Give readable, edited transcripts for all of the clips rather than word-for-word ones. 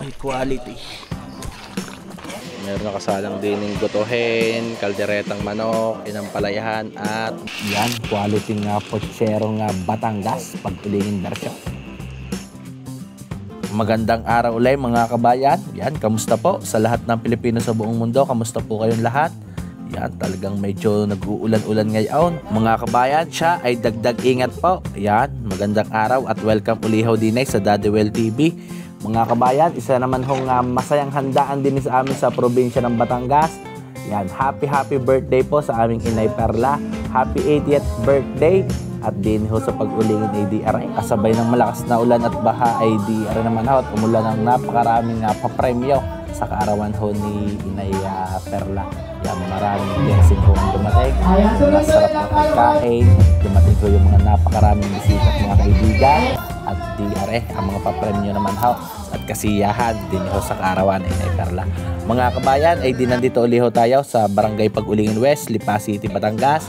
Ay, quality. Meron nakasalang din ng gotohen, kalderetang manok, inampalayahan at yan, quality nga potserong Batangas, pagpilingin bersyon. Magandang araw ulit mga kabayan. Yan, kamusta po sa lahat ng Pilipino sa buong mundo? Kamusta po kayong lahat? Yan, talagang medyo nag-uulan-ulan ngayon. Mga kabayan, siya ay dagdag ingat po. Yan, magandang araw at welcome uliho din sa Daddy Well TV. Mga kabayan, isa naman hong masayang handaan din sa amin sa probinsya ng Batangas. Yan, happy birthday po sa aming Inay Perla. Happy 80th birthday. At din ho sa pag-ulingin ADR ay kasabay ng malakas na ulan at baha ay ADR naman ho at umulan ng napakaraming papremyo sa kaarawan ho ni Inay Perla. Yan, maraming blessing ho ang dumating. Masarap na pagkain. Dumating ho yung mga napakaraming bisita at mga kaibigan. At DRE, ang mga papremyo naman ho at kasiyahan din ho sa kaarawan Inay Perla. Mga kabayan, ay din nandito ulit ho tayo sa Barangay Pag-Ulingin West, Lipa City, Batangas.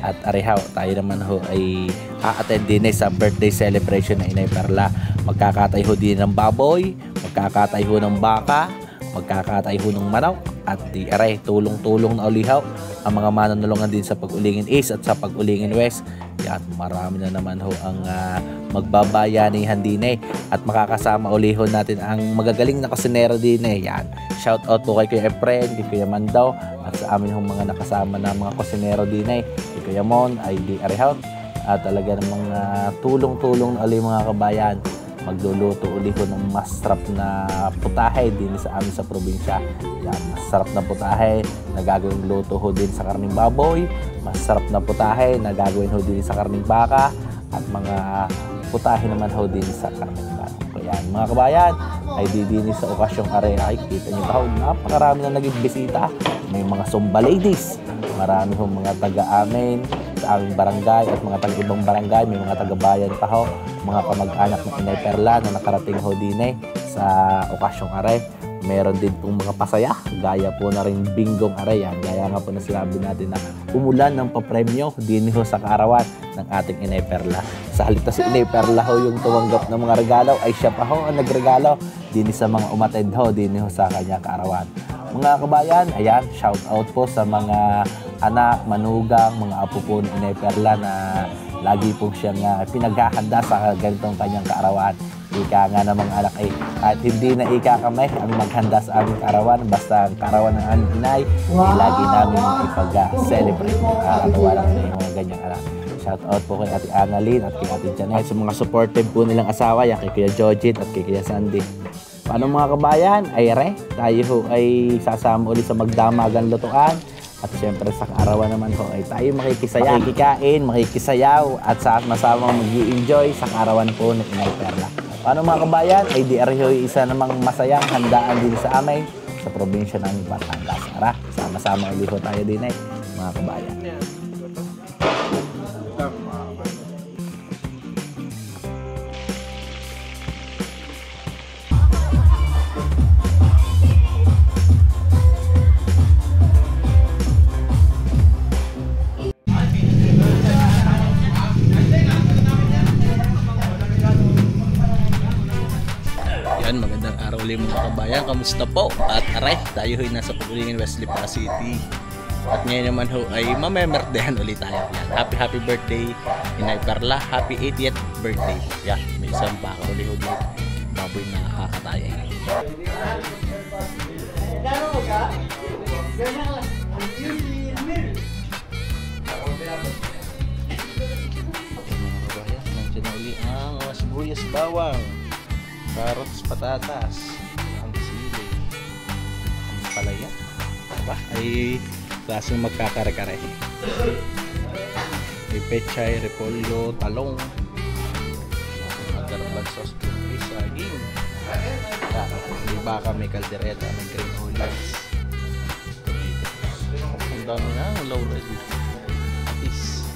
At arehaw, tayo naman ho ay a-attend din sa birthday celebration ng Inay Perla. Magkakatay ho din ng baboy, magkakatay ho ng baka, magkakatay ho ng manok. At DRE, tulong-tulong na ulihaw ang mga manunulungan din sa Pag-Ulingin East at sa Pag-Ulingin West. Yan, marami na naman ho ang magbabayanihan din at makakasama uliho natin ang magagaling na kusinero din Yan, shout out po kay Kuya Efren, kay Kuya Mandaw at sa amin hong mga nakasama na mga kusinero din kay Kuya Mon, ay DRE Health at talaga namang tulong-tulong na ulit mga kabayan. Magluluto ulit ko ng masarap na putahe din sa amin sa probinsya. Yan, masarap na putahe na gagawin luto ho din sa karning baboy, masarap na putahe na gagawin ho din sa karning baka, at mga putahe naman ho din sa karning manok. Yan, mga kabayan, ay didinis sa okasyong area. Ay, kita nyo ba ho, napakarami na naging bisita. May mga Zumba ladies, marami ho mga taga-amin sa aming barangay at mga taga-ibang barangay, may mga taga-bayan pa ho, mga kamag-anak ng Inay Perla na nakarating ho din sa okasyong are. Meron din pong mga pasaya, gaya po na rin binggong are. Yan, gaya nga po na sinabi natin na umulan ng papremyo din ho sa kaarawan ng ating Inay Perla. Sa halita si Inay Perla ho yung tumanggap ng mga regalo, ay siya pa ho ang nagregalo din sa mga umattend ho din ho sa kanyang kaarawan. Mga kabayan, ayan, shout out po sa mga anak, manugang, mga apo po ni Inay Perla na lagi po siyang pinaghahanda sa ganitong kanyang kaarawan. Ika nga ng mga anak ay kahit hindi na ika kami ang maghanda sa aming kaarawan, basta ang kaarawan ng aming inay, ay lagi namin ipag-celebrate ang kaarawan ng mga ganyang anak. Shout out po kay Ate Annalyn at kay Ate Janet, sa mga supportive po nilang asawa, kay Kuya Jojit at kay Kuya Sandy. Paano mga kabayan, ay tayo ho ay sasama ulit sa magdamagang lutuan. At syempre sa kaarawan naman ho ay tayo makikisaya, makikikain, makikisayaw at sama-sama mag-i-enjoy sa kaarawan po ng Inay Perla. Paano mga kabayan, ay DRE ho isa namang masayang handaan din sa amin sa probinsya ng Batangas. Ara, sama-sama ulit ho tayo din mga kabayan. Magandang araw ulit mga kabayan, kamusta po? At aray, tayo ho'y nasa Pag-Ulingin West, Lipa City. At ngayon naman ho ay mamemerdehan ulit tayo. Yan. Happy birthday Inay Perla, happy 80th birthday. Yan, may isang baka ulit ho dito, baboy na kakataya. Nandiyan na ulit ang sibuyas, bawang, carrots, patatas, ang sili, ang palaya. Aba, ay klaseng magkakare-kare. May pechay, repolyo, talong, garban sauce, saging. May baka, may kaldereta, may green olives. Ang dami na, ang low rice. Peace.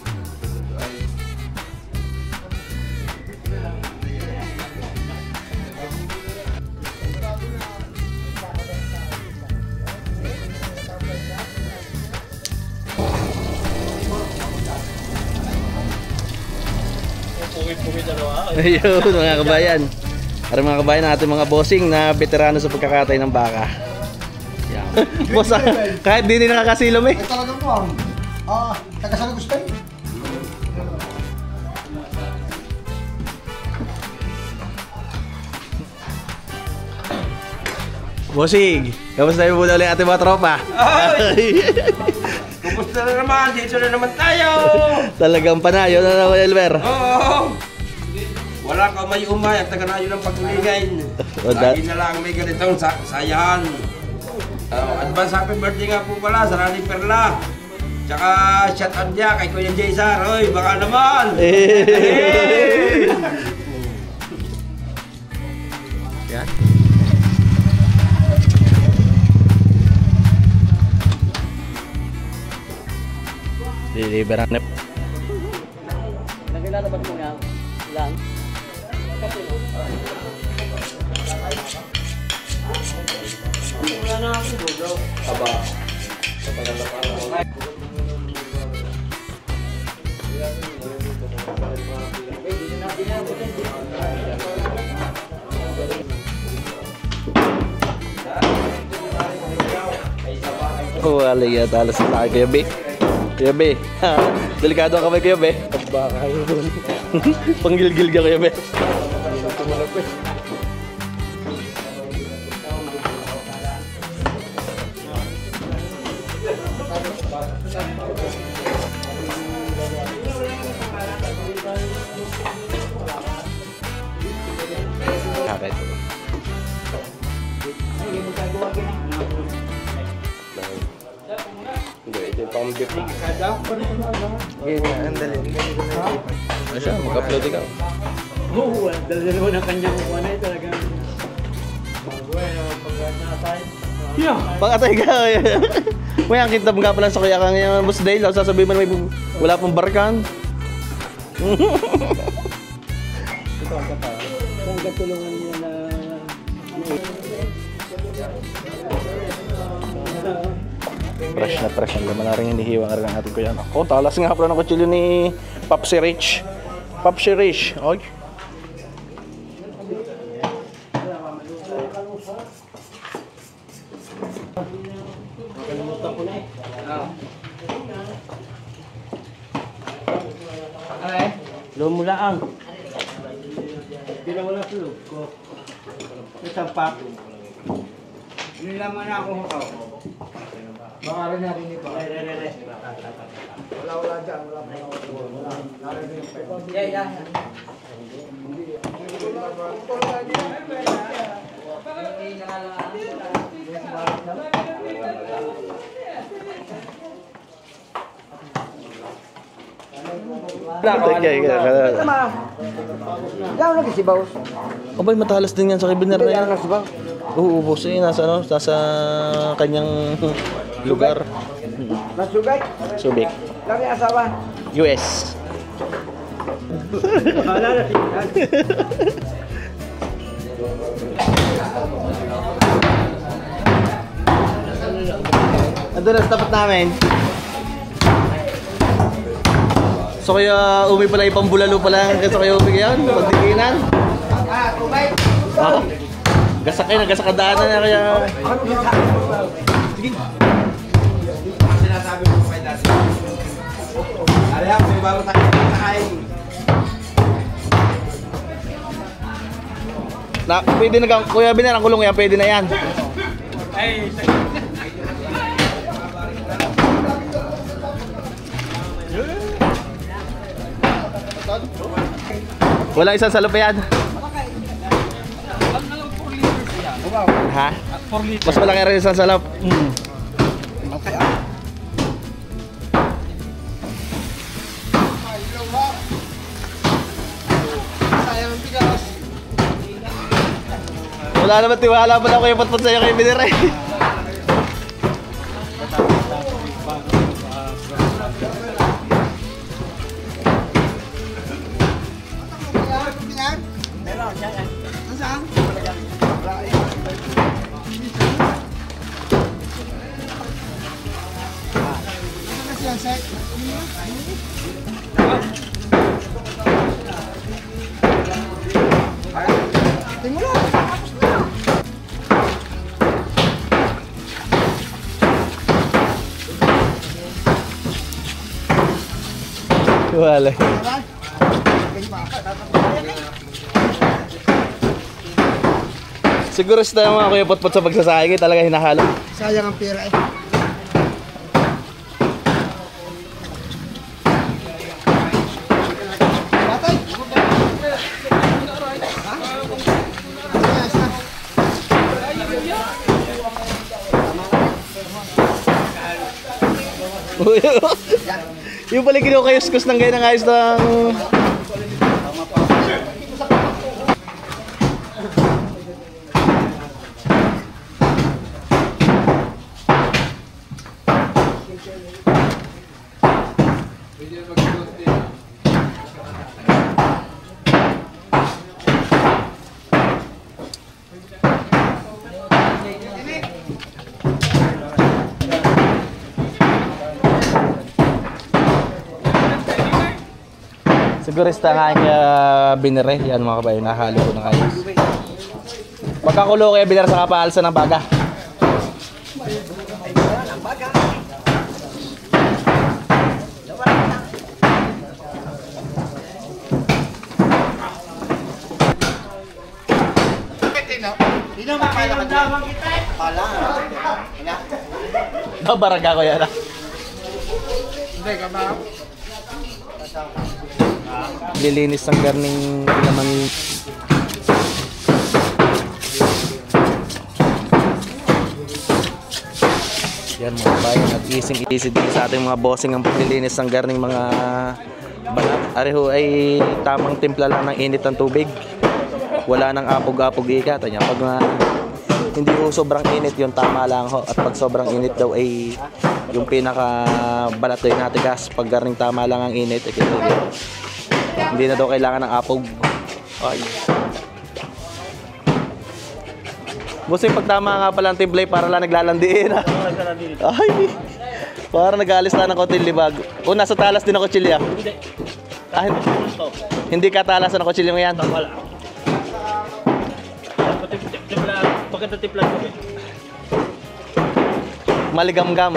Ayun mga kabayan. Para mga kabayan natin mga bossing na veterano sa pagkakatay ng baka. Yan. Boss, kahit di nakakasilom eh. Ay talagang po taga-saan gusto eh. Bossing, kamusta yung muna ulit ating mga tropa? Kumusta na naman? Dito na naman tayo! Talagang panayo na naman, Elmer. Oo! Wala ka may umay at taganayo ng pagtulingan. Lagi na lang may ganitong sayahan. Advance happy birthday nga po pala sa Rani Perla. Tsaka shout out niya kay Kuya Jason. Hoy, baka naman! Yan. Deliver ang nep. Naglalabas mo nga lang. Wala na ako bro. Aba. Oh, wala yan. Talas na kayo, Be. Kuya Be. Delikado ang kamay, Kuya Be. Baka yun. Panggilgil ka, Kuya Be. Bakit? Hindi, ito yung pang-beef. Ano siya? Mag-upload ikaw. Oo, dala naman ang kanyang kuwan ay talagang mabuhay na pag-natay. Yeah. Pag-atay ka. May ang kintab nga pala sa kuya kang yung Boss Dale. Sasabihin mo na may wala pong barkan. Ito ang kata. Kung katulungan niya na Fresh na laman na rin hinihiwa nga rin ang ating kuya. Oh, talas nga pala ng kutsilyo ni Popsi Rich. Popsi Rich. Oy. lumulaan. Hindi na wala tulog ko. Isang papo. Nilaman ako ako. Baka rin narinig ko. Wala dyan. Wala. Narinig ko. Yeah. Lang lagi si Baus. Abay, matalas din yan sa kibiner na yan. Oo, boss eh. Nasa kanyang lugar. Nasugay. Subic. Lagi asawa. US. Bahala na siya. Ando na sa tapat namin. So kaya umi pala ipang bulalo pala kasi kaya umi yan, pagdikinan. Kubay. Oo. Gasak kayo, nagasakadaanan na kaya. Sige. Sinasabi mo kay dati. Alihap, may bago tayo nakain. Na, pwede na kuya Biner, ang kulong yan, pwede na yan. Ay, Walang isang salop yan. Ha? Mas malaki rin isang salop. Wala naman tiwala pa lang ko yung patpat sa'yo kay Biner eh. Pati mo lang. Tapos na. Wala. Siguro sa mga kuya potpot sa pagsasayang talaga hinahalo. Sayang ang pera eh. Batay. Yung pala kinukayos-kus ng gaya ng ayos ng... Sigurista nga kaya binire. Yan mga kabayo, nahalo ko ng ayos. Pagkakulo kaya binire sa kapaalsa ng baga. Baraga ko yan. Hindi ka ba? Lilinis ng garning naman. Yan mga bayan, at ising-isig din sa ating mga bossing ang paglilinis ng garning mga balat. Areho ay tamang timpla lang ng init ng tubig. Wala nang apog-apog ika. Tanya, pag hindi ho sobrang init yun, tama lang ho. At pag sobrang init daw ay yung pinaka balat ay natigas. Pag garning tama lang ang init, hindi na daw kailangan ng apog. Ay. Busi pag tama nga pala ang timplay para lang naglalandiin ha. Ay. Para nag-aalis lang ng konting libag. O nasa talas din ang kutsilya. Hindi. Ah, hindi ka talasan ng kutsilya yan. Wala. Pagkita tiplan ko eh. Maligam-gam.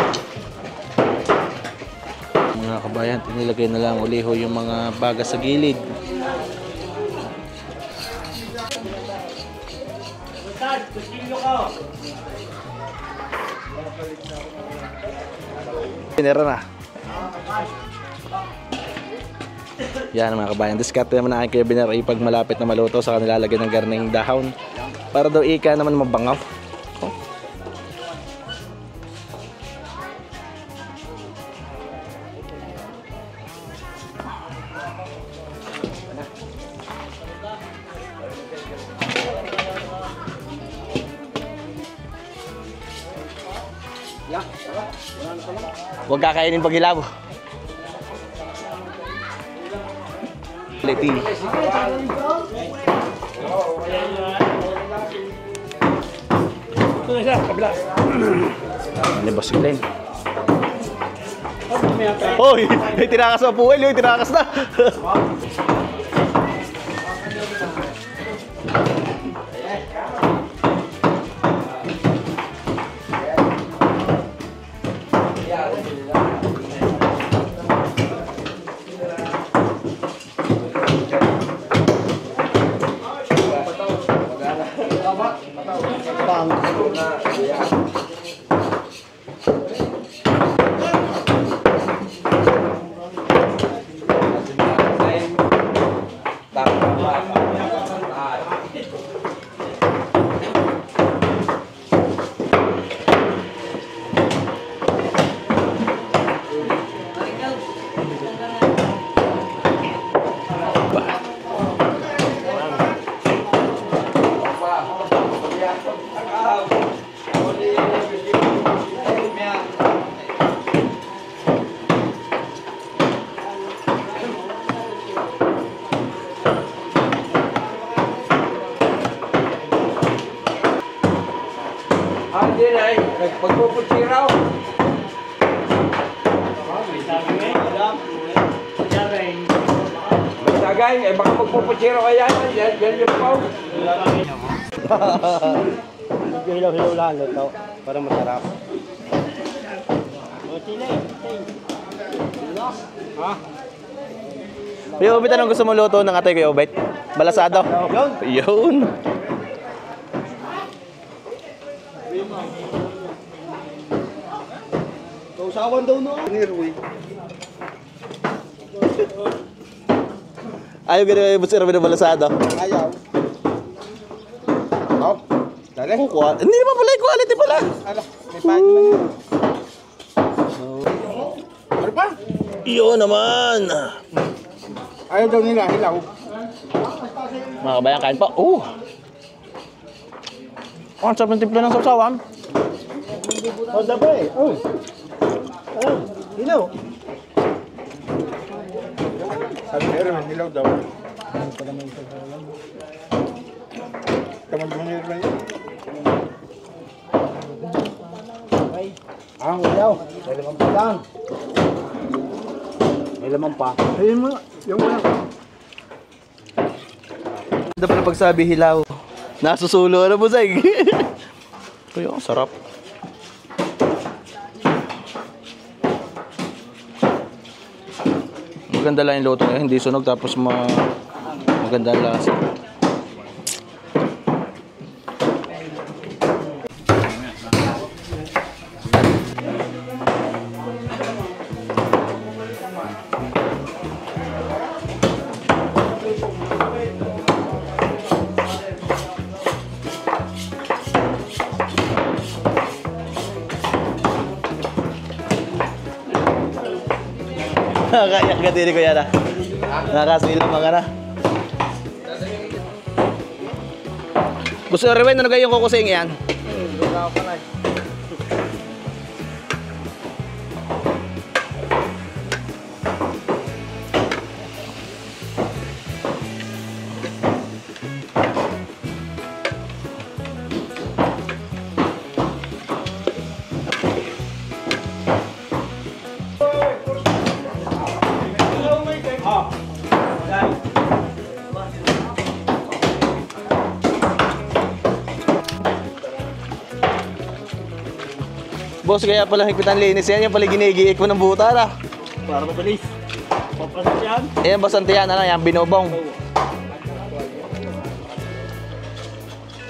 Mga kabayan, inilagay na lang uliho yung mga baga sa gilid. Pinera na. Yan mga kabayan, diskarte naman na aking binera pag malapit na maluto sa kanila lagyan ng garning dahon para daw ika naman mabangaw. Huwag kakainin pag hilaw. Leti. Ito na siya, kabila. Ano ba si Glenn? Hoy! May tinakas sa puwel, yung tinakas na! Hindi na eh, pagpuputsiraw. Sagay, eh baka magpuputsiraw kaya yan yung pao. Medyo hilaw-hilaw lalo to para masarap. O, sili. Ha? Kuya Obet, anong gusto mo luto ng atay Kuya Obet? Balasado? Yun. Kausawan daw no. Nirwi. Ayaw gano'n yung busir ng balasado. Ayaw. Oh, dali. Hindi naman pala yung quality pala. Ala, may pahit man yun. Ano pa? Yun naman. Ayaw daw nila, hilaw. Mga kabayan, kain pa. Ang sarap ng timpla ng sausawan. O, dabay. Oh. Hilaw. Sabi meron, hilaw daw. Kamag mo nila yun. Ang hilaw. May lamang pa lang. May lamang pa. Ayun mo, yung wala. Ganda pala pagsabi hilaw. Nasusulo na po, Zay. Kuya, ang sarap. Maganda lang yung luto niya, hindi sunog tapos maganda ang lasa. Kaya diri ko yan ah. Nakakasil ng mga na. Gusto Rewen, ano kayong kukusing yan? Boss, kaya pala higpitan linis yan. Yan pala ginigiik mo ng buta na. Para mabilis. Papasok yan. Ayan, basante yan. Ano, yan, binobong.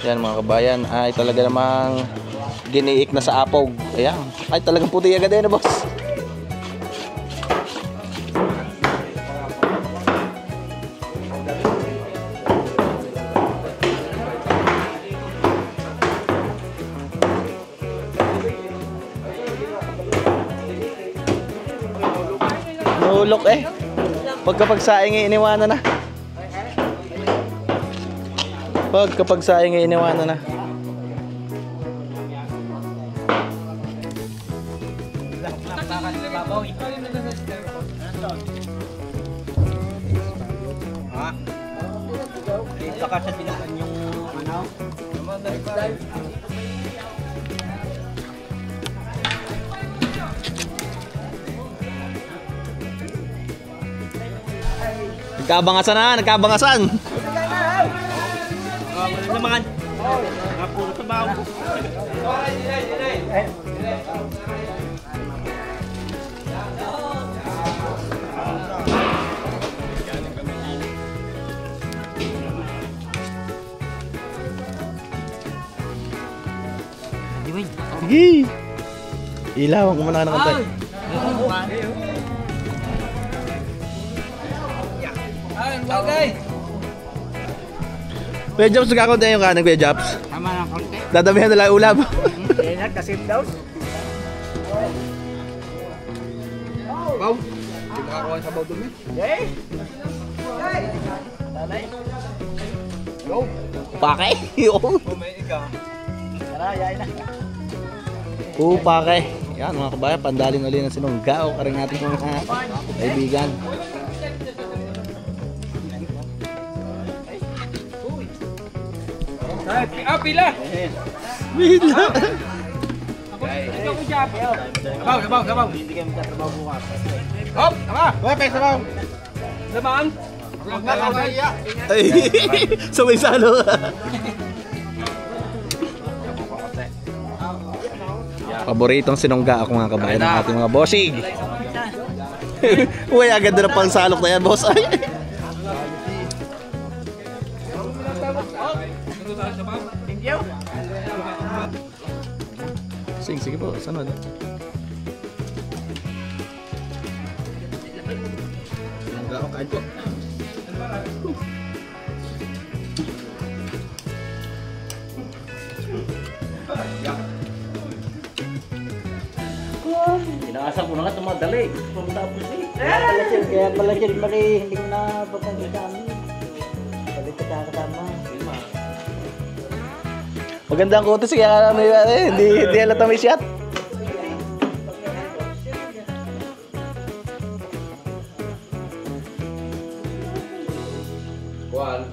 Yan mga kabayan. Ay talaga namang giniik na sa apog. Ayan. Ay talagang puti agad yan, boss. Nulok eh. Pagkapagsaing ay iniwanan na. Pagkapagsaing ay iniwanan na. Ha? Saka sa tinaan yung ano? Nagkabangasan na, nagkabangasan. Wala naman. Puro sabaw. Sige. Ilaw ko muna ng kantay. Okay. Kuya Jobs, nagkakunti yung kanan, Kuya Jobs. Tama ng konti. Dadamihan na lang ulam. Yan, kasip daw. Baw. Hindi makakuha sa baw dumi. Hey! Go. Pake. Yun. Tara, yain na. Pake. Yan mga kabayan, pandalin ulit ng sinunggao. Karing ating mga kaibigan. Pila. Pila. Ito ko job. Sabaw. Hindi kayo magtatrabaho bukas. Hop, tama. Wala pa sabaw. Lamang. Ay, sabay salo. Paboritong sinungga ako mga kabayan ng ating mga bossing. Uy, agad na pang salok na yan, boss. Ay. Sige po, sunod. Kain po. Inaasap ko na nga tumadali. Pagtapos eh. Kaya pala siya mali, hindi ko na papansin sa amin. Balik ka kasama. Magandang kutis kaya hindi halata may shot. Kuan.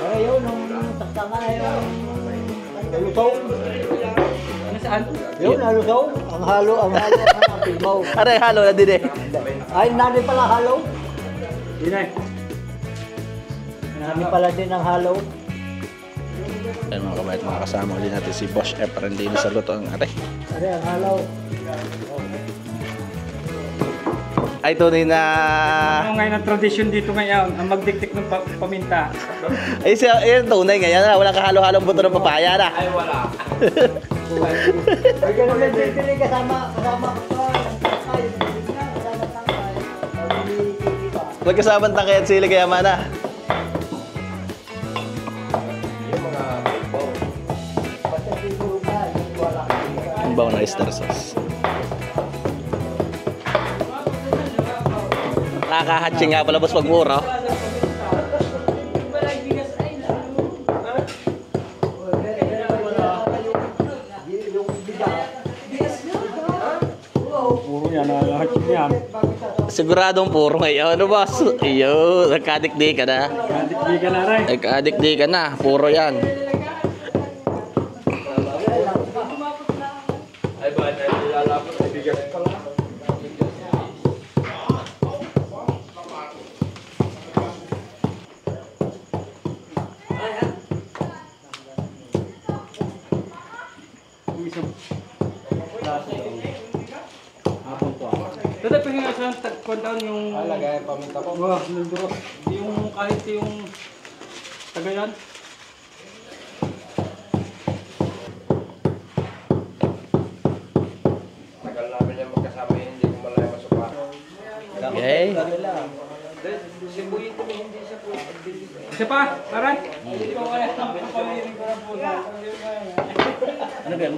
Ayaw nung taktangan na yun. Nalusaw. Ano saan? Yun, nalusaw. Ang halo, ang pilmaw. Aray, halo na din eh. Ay, nani pala halo. Di na. Nani pala din ang halo. Ayan mga kabayat, mga kasama ulit natin si Boss Efren din sa luto ang ate. Ari, ang halo. Ay, tunay na... Ano ngayon ang tradisyon dito ngayon, ang magdiktik ng paminta. Ay, yun tunay ngayon. Wala kahalo-halong buto ng papaya na. Ay, wala. Ay, ganun lang din kasama ko pa. Ay, kasama tangkay. Magkasabang tangkay at sili kaya mana. Ang bawa na oyster sauce. Nakakahatching nga pala boss pag mura. Puro yan, lahat yan. Siguradong puro ngayon. Ano boss? Iyo, nagka-addict ka na. Hindi ka na rin. Nagka-addict ka na. Puro yan. Ay, ba? Ay, lalapot. Ay, bigas pa lang. Dada pahinga sa tagkwantaan yung... Lagay ang paminta ko. Wah, nandurot. Yung kahit yung... Tagayan. Tagal namin yung magkasama yun, hindi ko malaya masupa. Okay. Isa pa, aray. Ano ba?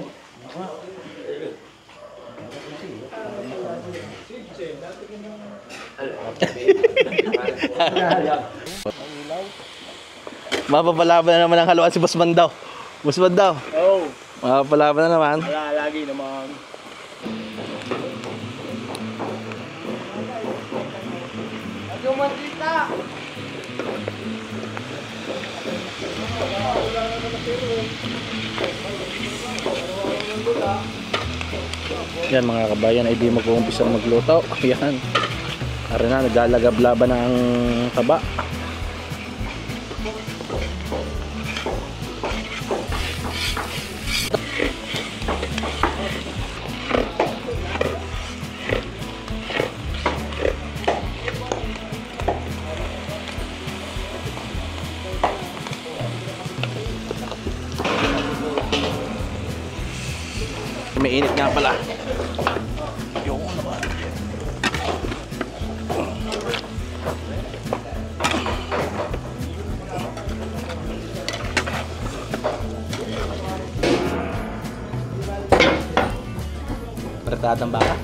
Mapapalaban na naman ang haluan si Boss Mandaw. Boss Mandaw. Oo. Mapapalaban na naman. Wala, lagi naman. Yan mga kabayan ay di mag-uumpisa magluto. Yan. Ara na, naglalagab-laban ng taba. May init nga pala. Yung naman. Pratadang baka.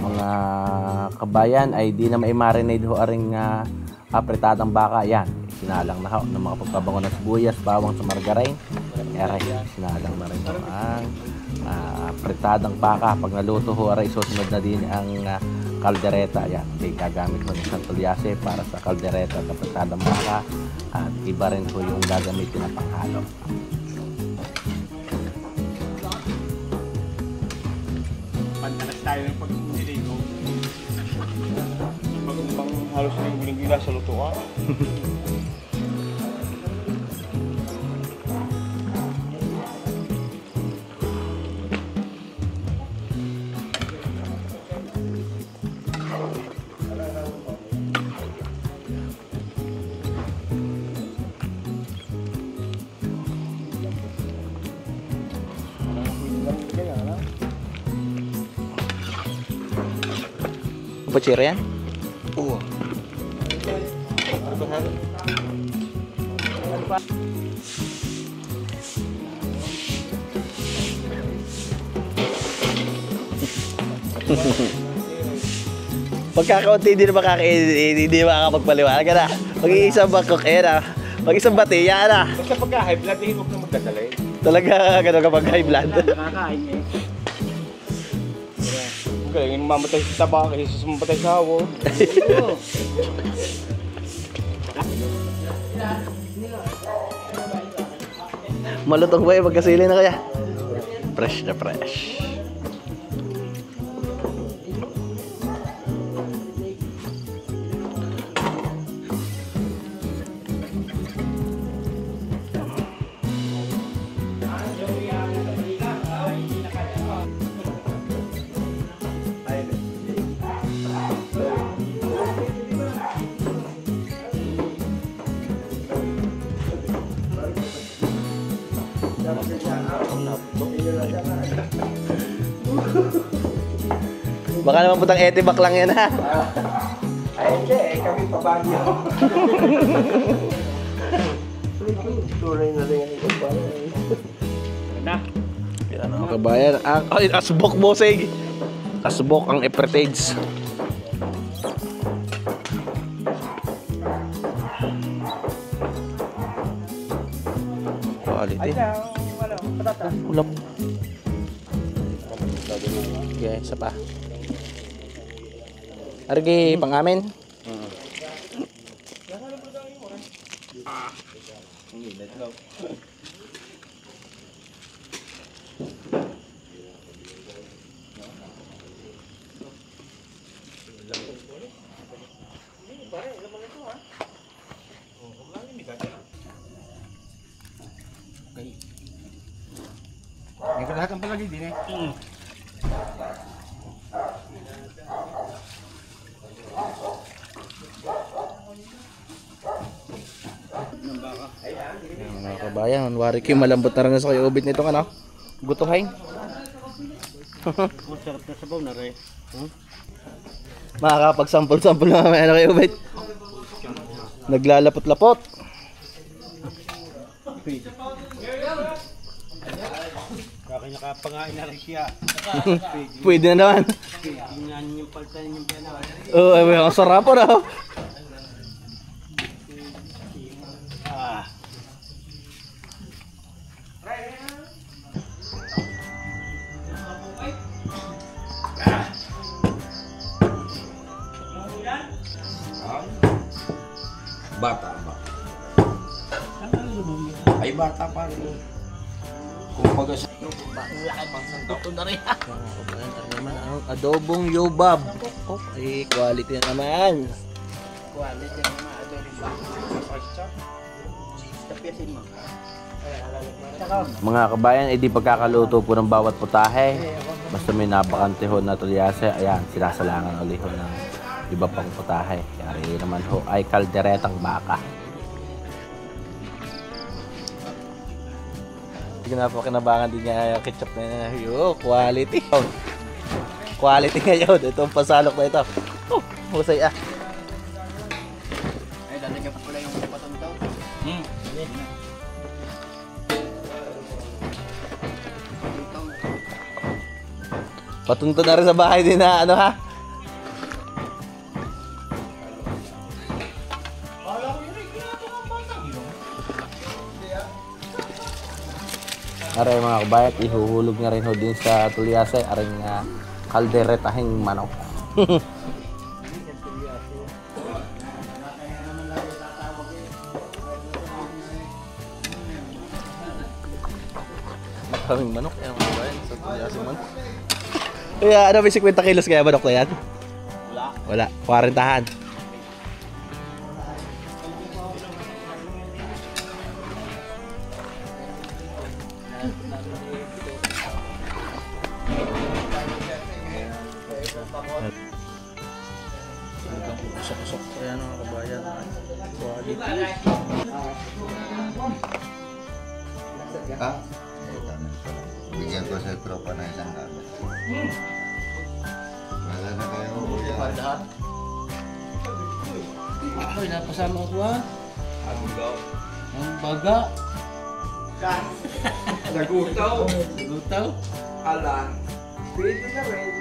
Mga kabayan ay di na mai-marinate ho aring apretadang baka. Yan, sinalang na ho ng mga pagkabango ng sibuyas, bawang sa margarine. Aray, sinalang na rin ho ang apretadang baka. Pag naluto ho aray, susunod na din ang kaldereta. Yan, hindi gagamit ho ng santulyase para sa kaldereta at apretadang baka. At iba rin ho yung gagamitin na panghalo. Pantalas tayo ng pag-niligo. Pag halos na yung guling-gila sa lutuan. Puchira yan? Oo. Pagkakaunti hindi na hindi makakapagpaliwanag na. Mag-iisang bangkok na. Mag-isang batiya na. Basta pagka-high blood, hindi mo na magdadalay. Talaga gano'n kapag high blood. Nakakain niya. Kaya yung mamatay sa taba kasi sumamatay sa hawo. Malutong ba yung magkasili na kaya? Fresh na fresh. Baka naman putang etibak lang yan ha. Ay, hindi. Kami pa bagyo. Tuloy na rin ang kabayan. Na. Yan ang kabayan. Ay, asbok bosig. Asbok ang epretage. Quality. Ulam. Okay, isa pa. Argi, pang amin. May kalahatan palagi din eh. Mga kabayan, wari kayo malambot na rin sa kayo ubit nito ano? Gutuhain. Masarap na sabaw na rin. Makakapag-sample-sample na mamaya na kayo ubit. Naglalapot-lapot. Kaya nakapangain na rin siya. Pwede na naman. Tingnan yung paltan yung pena. Oo, ang sarap po na. Bata ba? Ay bata pa rin. Kung baga sa Ito na rin. Ang adobong yobab. Oh, ay quality na naman. Quality ng mga adobong baka. Tapiasin mo. Mga kabayan, di pagkakaluto po ng bawat putahe. Basta may napakantihon na tulyase, ayan, sinasalangan ulit ho ng iba pang putahe. Yari naman ho ay kalderetang baka. Hindi na po kinabangan din niya yung ketchup na yun. Yo, quality. Quality ngayon. Itong pasalok na ito. Oh, husay ah. Ay, lalagyan pa pala yung patong daw. Patunto na rin sa bahay din na ano ha. Aray mga kabayat, ihuhulog na rin ho din sa tulyase. Aray nga kalderetahing manok. Maraming manok yan mga kabayat sa tulyase manok. Kaya ano, may 50 kilos kaya manok na yan? Wala. 40-han. Usok-usok pa yan mga kabayan. Quality. Ha? Bigyan ko sa tropa na isang gamit. Wala na kayo kuya. Ay, napasama ako ha. Ang baga. Nagutaw. Gutaw. Ala. Pwede na rin.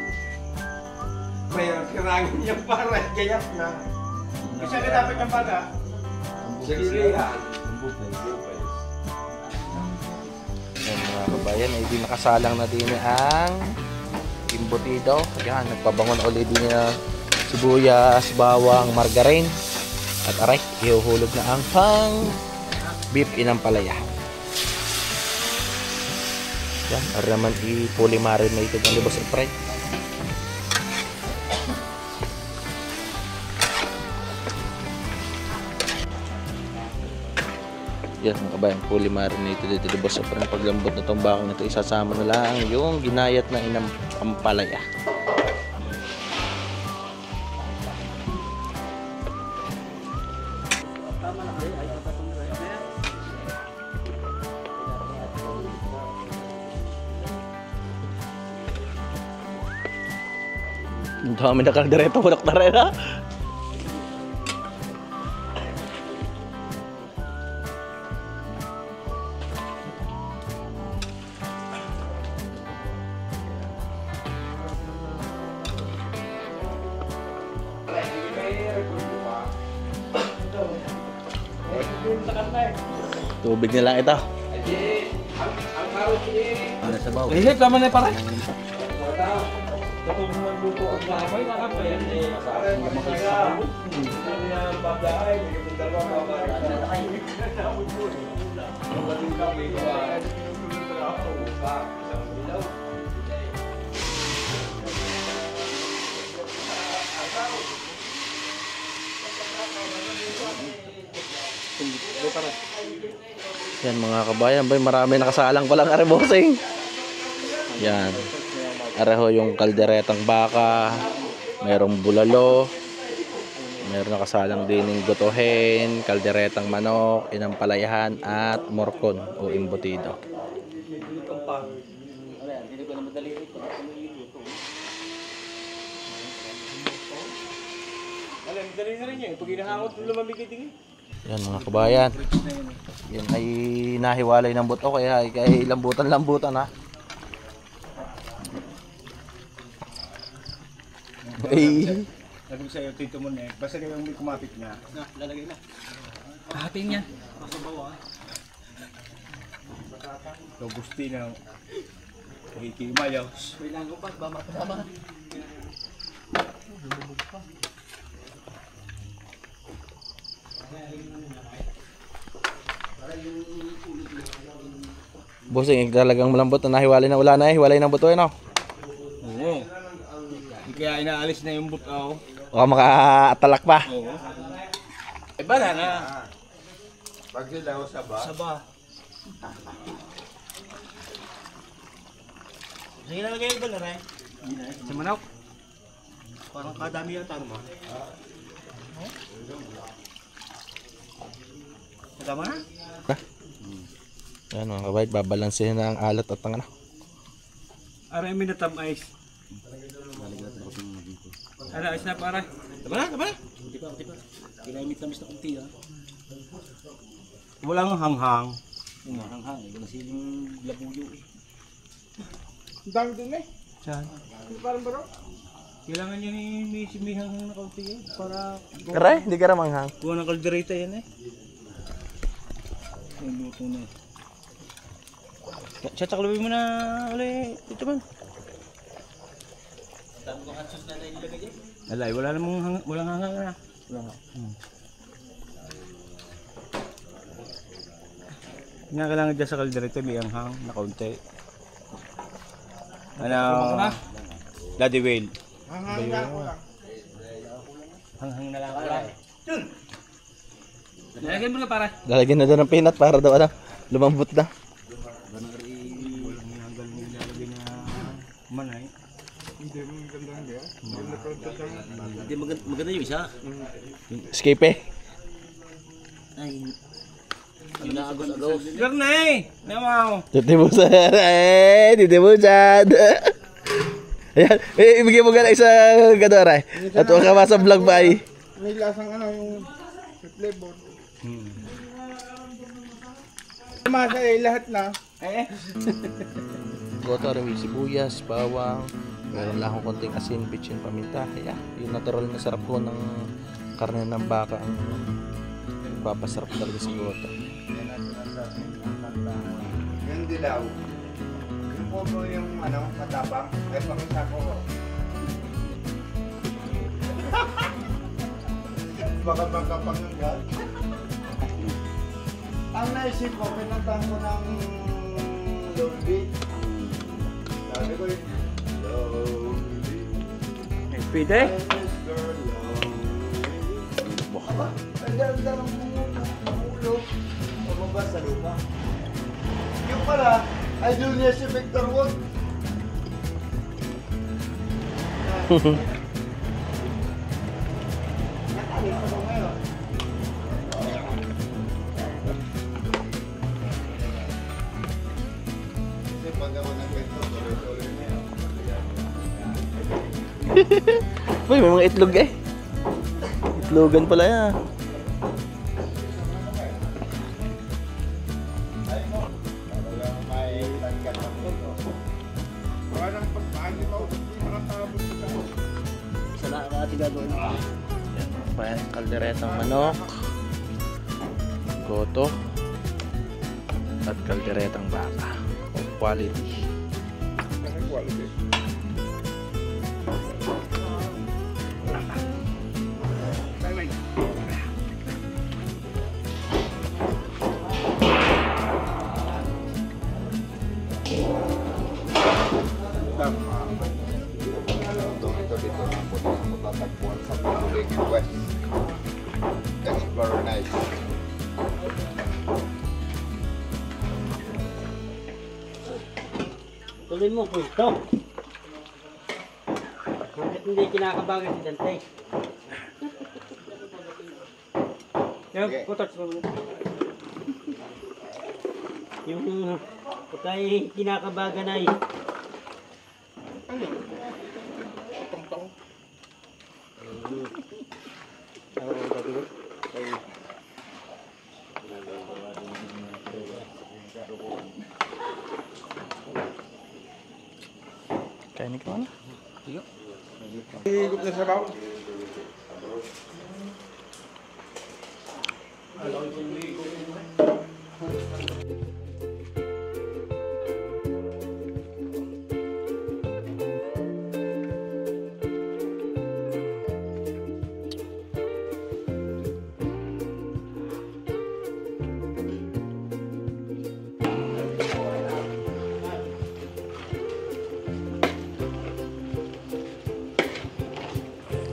May kirangin niya para gayat na. Kasi ka dapat ng baga. Sa gilihan. Yan mga kabayan, ay di nakasalang na din ang imbutido. Yan, nagpabangon ulit din na sibuyas, bawang, margarine. At aray, ihuhulog na ang pang beef inampalaya. Yan, para naman i-fully marinated ang libos at fry. Yan mga kabayan, fully marinated dito libos at fry. Paglambot na itong bakang ito, isasama na lang yung ginayat na inampalaya. Ang dami na kaldereta mo na rin ha. Tubig na lang ito. Ano sa baw? Eh, tama na pare. Katong magluto ang baboy, nakapayan eh. Para makasama. Hindi na babae, may dalawa babae. Ang kami pa. Yan mga kabayan, bay, marami nakasalang palang arebosing. Yan. Areho yung kalderetang baka, merong bulalo, meron nakasalang din ng gotohen, kalderetang manok, inampalayahan at morcon o imbutido. Yan mga kabayan. Yan ay nahiwalay ng buto kaya ay lambutan-lambutan ha. Ay. Sabi ko sa'yo, tito mo na basta kayong may kumapit niya. Na, lalagay na. Hahating niya. So, gusti na. Hikimayaw. Wait lang ko pa, ba makasama. Bossing, talagang malambot na nahiwalay na wala na eh. Hiwalay ng buto eh no? Oo. Kaya inaalis na yung butaw. Baka makaatalak pa. Oo. Eh, bala na. Pag sila o saba, Saba. Sige na lagay yung bala na eh. Sa manok. Parang kadami yata naman. Tama na? Yan mga kabayad, babalansin na ang alat at ang ano. Aray, minatam ice. Ano, ice na para. Tama na, tama na. Hindi pa. Ginamit namin sa kunti ha. Walang hanghang. Yung hanghang, wala silang labuyo eh. Ang dami dun eh. Saan? Kailangan yan may hanghang na kaunti eh. Para Aray, hindi ka ramanghang. kuha ng kaldereta yan eh. May luto na eh. Tsatsaklawin mo na ulit. Ito man. Alay, walang hanghang na. Nga kailangan dyan sa kaldereta may hanghang na kaunti. Ano? Daddy Whale. Hanghang na lang wala. Lalagyan mo na para. Lalagyan na doon ng peanut para daw lumambot na. Hanggang nilalagay na manay. Hindi maganda yung isa. Escape Ay. Agos-agos. Garnay! Namaw! Titibusan. Titibusan. Ayan. Ibigay mo gana isa gadora. At huwag ka masa vlog ba ay. May lasang yung flavor. Masa lahat na. Goto rin yung sibuyas, bawang. Meron lang akong konting asin, bitchin, paminta. Kaya yung natural na sarap ko ng karne ng baka ang papasarap talaga sa goto. Yung dilaw. Yung po yung matapang. Ay, pakita ko. Baka magkapanganggal. Ang naisip ko, pinuntahan ko ng Long Beach. Sabi ko yun, Long Beach. Pwede? Aba, ang ganda ng ulo. Pababa sa lupa. Yung pala, idol niya si Victor Wood. Nakalit ako ngayon. Kasi pag ako nag-kwento, tuloy-tuloy na yun. Uy, may mga itlog eh. Itlogan pala yan. Parang pagkaan ito, hindi nakatapos ito. Sana natin gagawin. Yan, kalderetang manok, goto, at kalderetang baka. Quality. Quality. Dito na po tatagpuan sa Pagulingin West. Explore nice. Tuloy mo po ito. Bakit hindi kinakabagan si Dante? Yung Okay. kutot. Yung pagkay kinakabagan ay Kainin ka na. Higop na sabaw.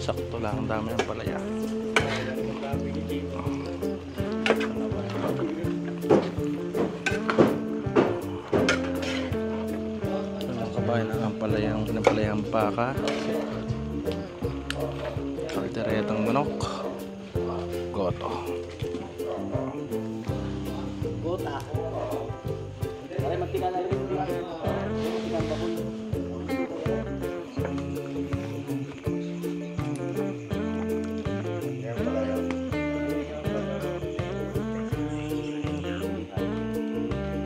Sakto lang, ang dami ng palaya. Ang kabayan ng palayang baka, kalderetang manok, goto. gota. Pare magtingala rin yung baboy.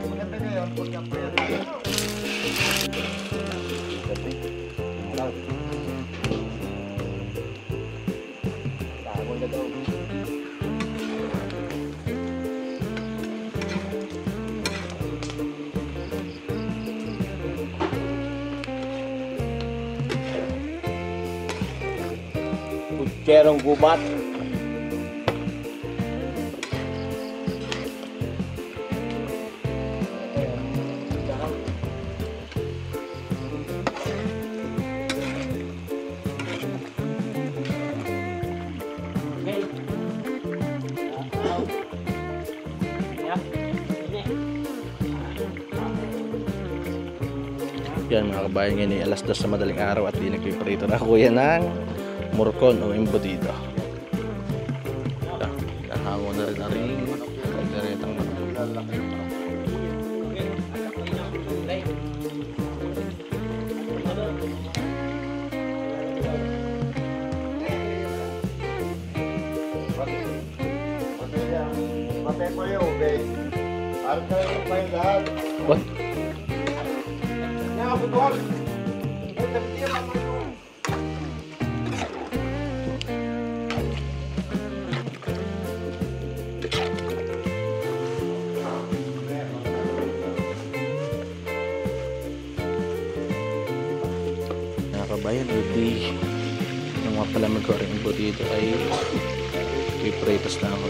Maganda ngayon, pag yung Cherong gubat. Yan mga kabayan, ngayon ay alas 2 sa madaling araw at di nagpiprito na kuya ng murkon o embutido. Nahango na rin na rin kagaretang lalaki. Matay mo yun, okay? Parang tayo pa yung lahat. What? Mga kabayan, hindi yung mga palamig ko rin dito ay pipritos na ako.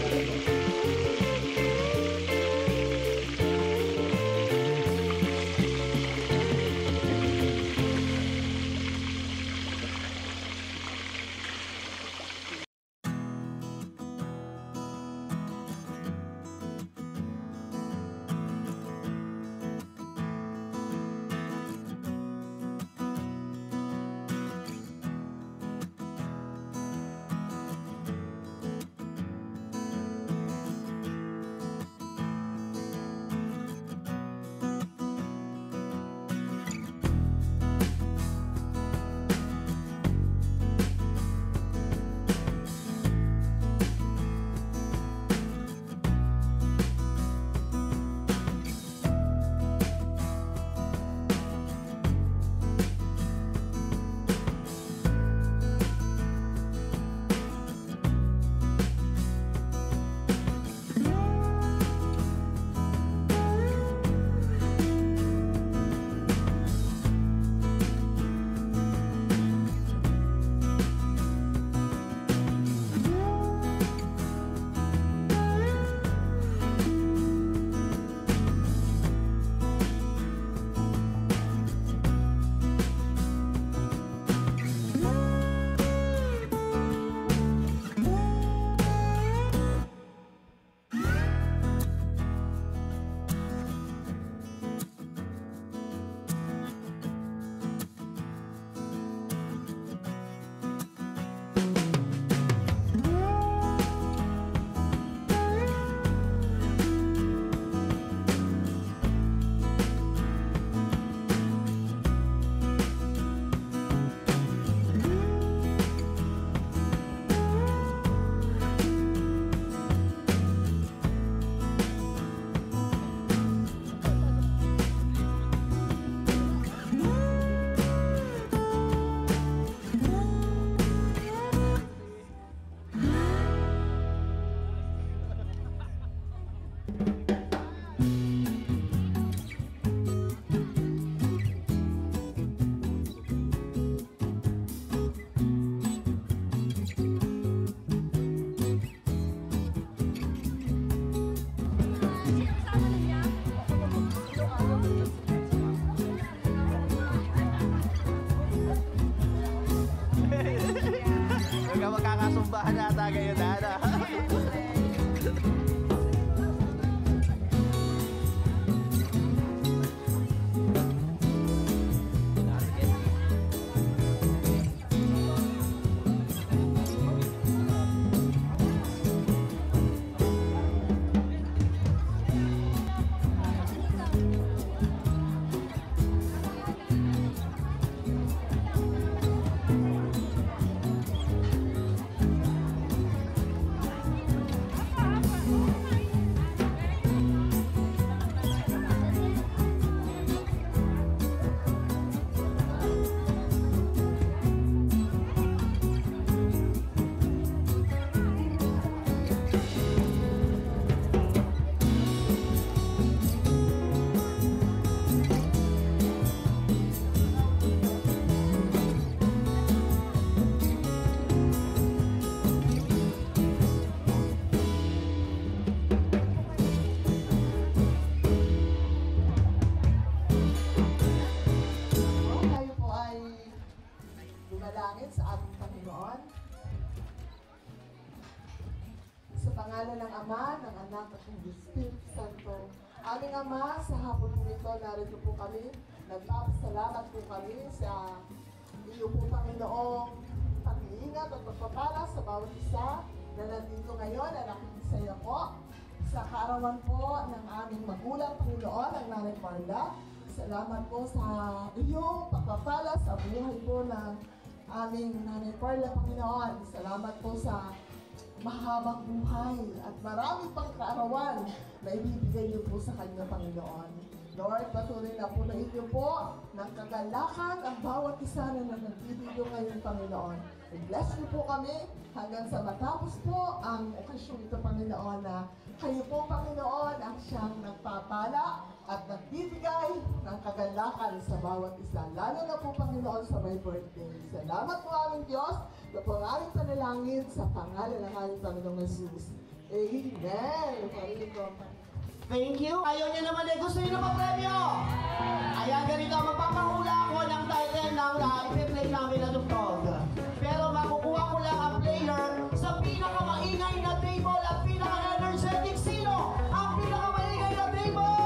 Ama, ng Anak at ng Espiritu Santo. Aming Ama, sa hapon po ito, narito po kami. Nagpapasalamat po kami sa iyo po, Panginoong pag-iingat at pagpapala sa bawat isa na nandito ngayon na nakikisaya po sa kaarawan po ng aming magulang, Panginoon, ang Nanay Parla. Salamat po sa iyong pagpapala sa buhay po ng aming Nanay Parla, Panginoon. Salamat po sa mahabang buhay at marami pang kaarawan na ibibigay niyo po sa kanya, Panginoon. Lord, patuloy na po na inyo po ng kagalakan ang bawat isa na nandito ngayon, Panginoon. I-bless niyo po kami hanggang sa matapos po ang okasyon ito, Panginoon, na kayo po, Panginoon, ang siyang nagpapala at nagbibigay ng kagalakan sa bawat isa. Lalo na po, Panginoon, sa may birthday. Salamat po aming Diyos na po ang aming panalangin sa pangalan ng aming Panginoong Jesus. Amen. Thank you. Ayaw niya naman gusto niyo ng premyo. Kaya ganito, magpapahula ako ng title ng i-play namin na tugtog. Pero makukuha ko lang ang player sa pinakamaingay na table at pinaka-energetic. Sino ang pinakamaingay na table?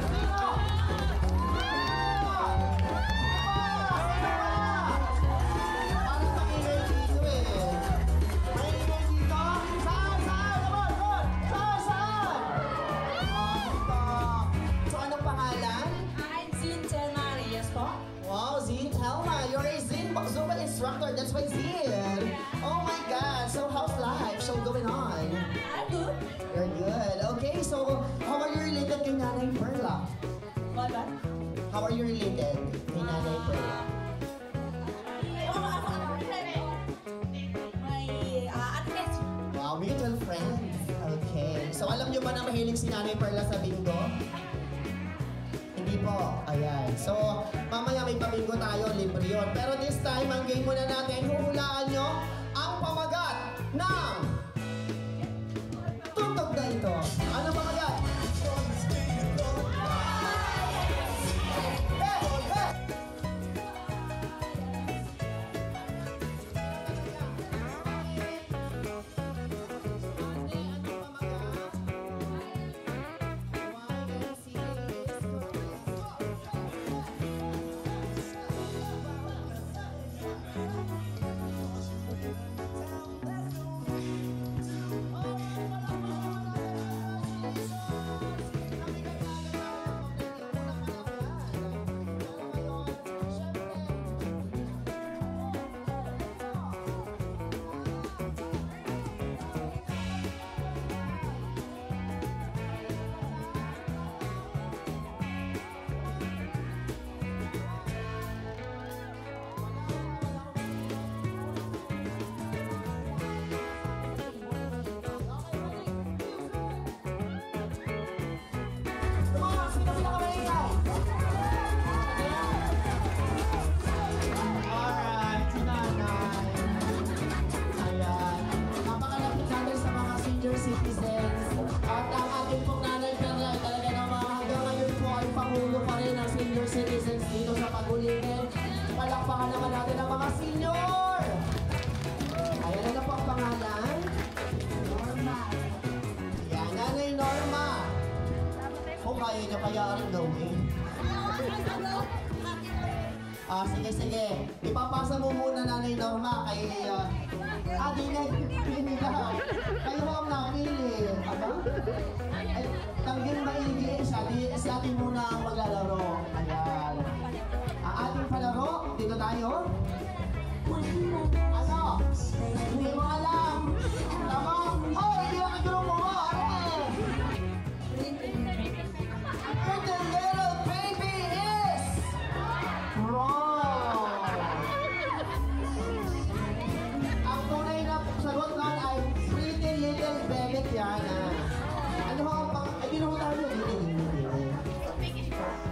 Sino? Parang maingay dito eh. Maingay dito? Saan? So, anong pangalan? I'm Zin Telma Reyes po. Wow, Zin Telma. You're a Zin Zumba instructor. That's why Zin. Oh my God. So, how's life? So, going on? I'm good. You're good. Okay, so, how are you related kay Nanay Perla? What? How are you related kay Nanay Perla? My address. Wow, mutual friends. Okay. So, alam nyo ba na mahilig si Nanay Perla sa bingo? Hindi po. Ayan. So, mamaya may pabingo tayo, libre yun. Pero this time, ang game muna natin, huhulaan nyo ang pamagat ng tugtog na ito. Ano pamagat? Citizens dito sa Pag-ulitin. Palakpakan naman natin ang mga senior! Ayan, ano po ang pangalan? Norma. Ayan, Nanay Norma. Kung kaya niya payarin gawin. Sige. Ipapasa mo muna, Nanay Norma, kay... di na, kayo ang napili. Aba? Tangging maingin siya, si atin muna ang maglalaro. Ayan. Ang ating palaro, dito tayo. Ano? Hindi mo alam. Tama? Oh, hindi lang ang mo. Ano? The little baby is wrong. Ang tunay na sagot nun ay Pretty Little Baby Tiana. Ano ho ang pang... Ay, hindi tayo.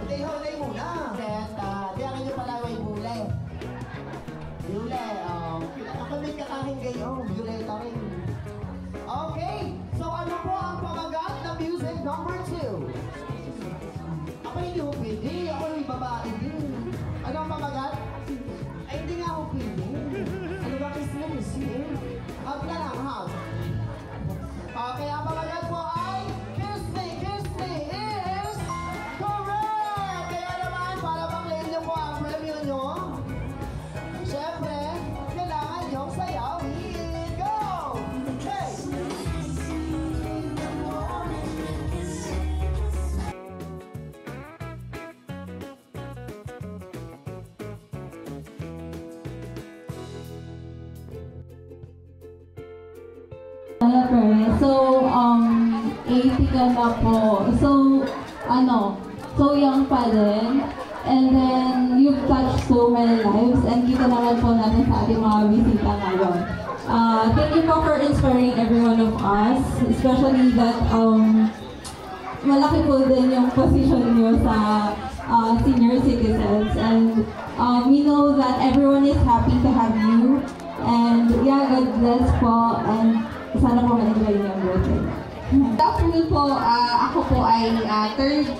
Hindi, huli muna. Di akin yung palaway bule. Bule, ako may kakahing gayo. Bule ka rin. Okay, so ano po ang pamagat ng music number 2? Ako hindi ho pwede. Ako yung babae din. Ano ang pamagat? Ay, hindi nga ho pwede. Ano ba kasi na music? Okay. na lang, ha? Okay, ang pamagat mo ay Kiss Me is correct! Kaya naman, para maklaim niyo po ang premyo niyo, syempre, kailangan niyong sayawin. Go! Okay! So, 80 ka na po. So, so young pa din. And then, you've touched so many lives. And kita naman po natin sa ating mga bisita ngayon. Thank you po for inspiring every one of us. Especially that, malaki po din yung position niyo sa senior citizens. And we know that everyone is happy to have you. And yeah, God bless po. And sana po ma-enjoy niyo ang birthday. Good afternoon po. Ako po ay third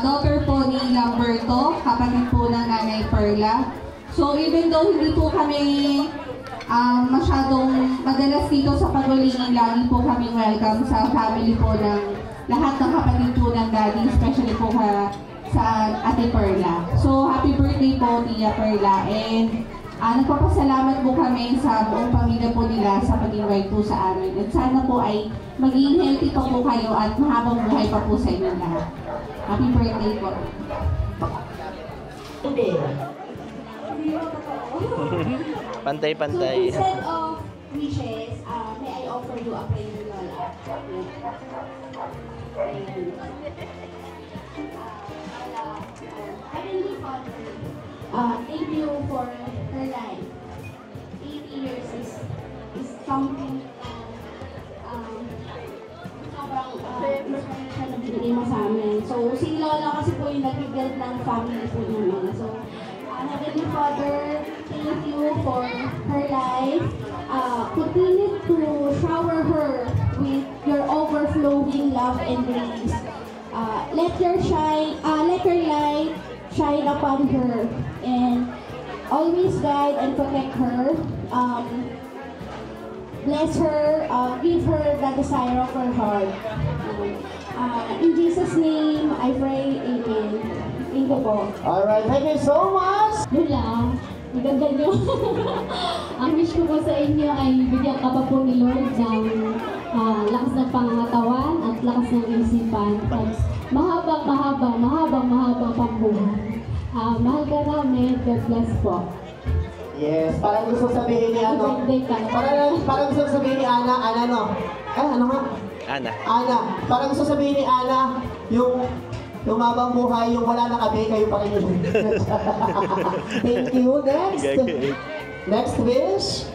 daughter po ni Lamberto, kapatid po ng Nanay Perla. So even though hindi po kami masyadong madalas dito sa Pagulingin, lagi po kami welcome sa family po ng lahat ng kapatid po ng Daddy, especially po sa Ate Perla. So happy birthday po, Tia Perla. And nagpapasalamat po kami sa buong pamilya po nila sa pag-invite po sa amin. At sana po ay maging healthy pa po kayo at mahabang buhay pa po sa inyo lahat. Happy birthday po. Pantay-pantay. So instead of wishes, may I offer you a prayer, Lola? Heavenly Father, thank you for her life. 80 years is something sobrang siya nagbibigay mo sa amin. So, si Lola kasi po yung nag-build ng family po namin. So, Heavenly Father, thank you for her life. Continue to shower her with your overflowing love and grace. Let your light shine upon her and always guide and protect her. Bless her, give her the desire of her heart. In Jesus' name, I pray, amen. Thank you po. Alright, thank you so much! Yun lang. Maganda nyo. Ang wish ko po sa inyo ay bigyan ka pa po ni Lord ng lakas ng pangangatawan at lakas ng isipan. At mahabang pang buhay. Mahal ka namin. God bless po. Yes, parang gusto sabihin ni ano. Parang gusto sabihin ni Ana, no? Ano nga? Ana. Parang gusto sabihin ni Ana, yung mabang buhay, yung wala na kami, kayo pa rin yun. Thank you. Next wish.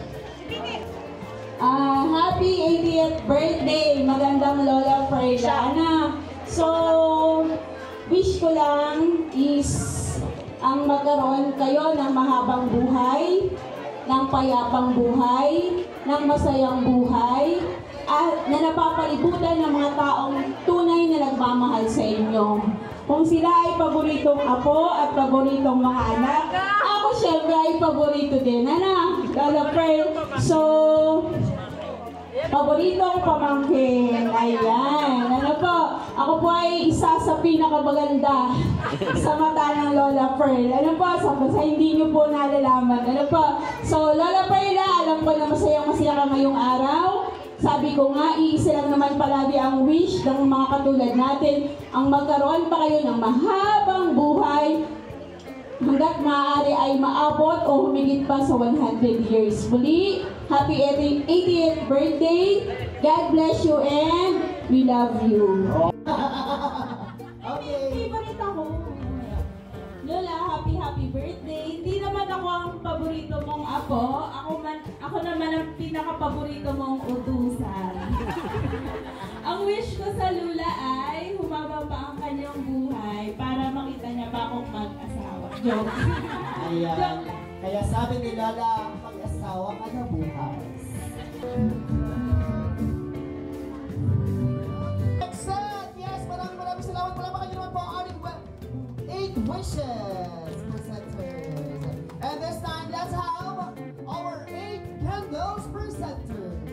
Happy 80th birthday, magandang Lola Perla. So, wish ko lang is ang magkaroon kayo ng mahabang buhay, ng payapang buhay, ng masayang buhay, at na napapalibutan ng mga taong tunay na nagmamahal sa inyo. Kung sila ay paboritong apo at paboritong mga anak, ako syempre ay paborito din. Lola Pearl. So, paboritong pamangkin. Ayan. Ako po ay isa sa pinakamaganda sa mata ng Lola Pearl. Sa hindi nyo po nalalaman. So, Lola Pearl, alam ko na masayang-masaya ka ngayong araw. Sabi ko nga, iisa lang naman palagi ang wish ng mga katulad natin, ang magkaroon pa kayo ng mahabang buhay hanggat maaari ay maabot o humigit pa sa 100 years. Muli, happy 80th birthday. God bless you and we love you. Favorite ako. Lola, happy birthday. Hindi naman ako ang paborito mong apo. Ako naman ang pinaka-paborito mong utusan. Ang wish ko sa Lola ay humaba pa ang kanyang buhay para makita niya pa akong mag-asawa. Joke. Ayan. Kaya sabi ni Lola, mag-asawa ka na bukas. Excellent! Yes, maraming salamat. Palamakan niyo naman po ang ating 8 wishes presenters. And this time, let's have our 8 candles presenters.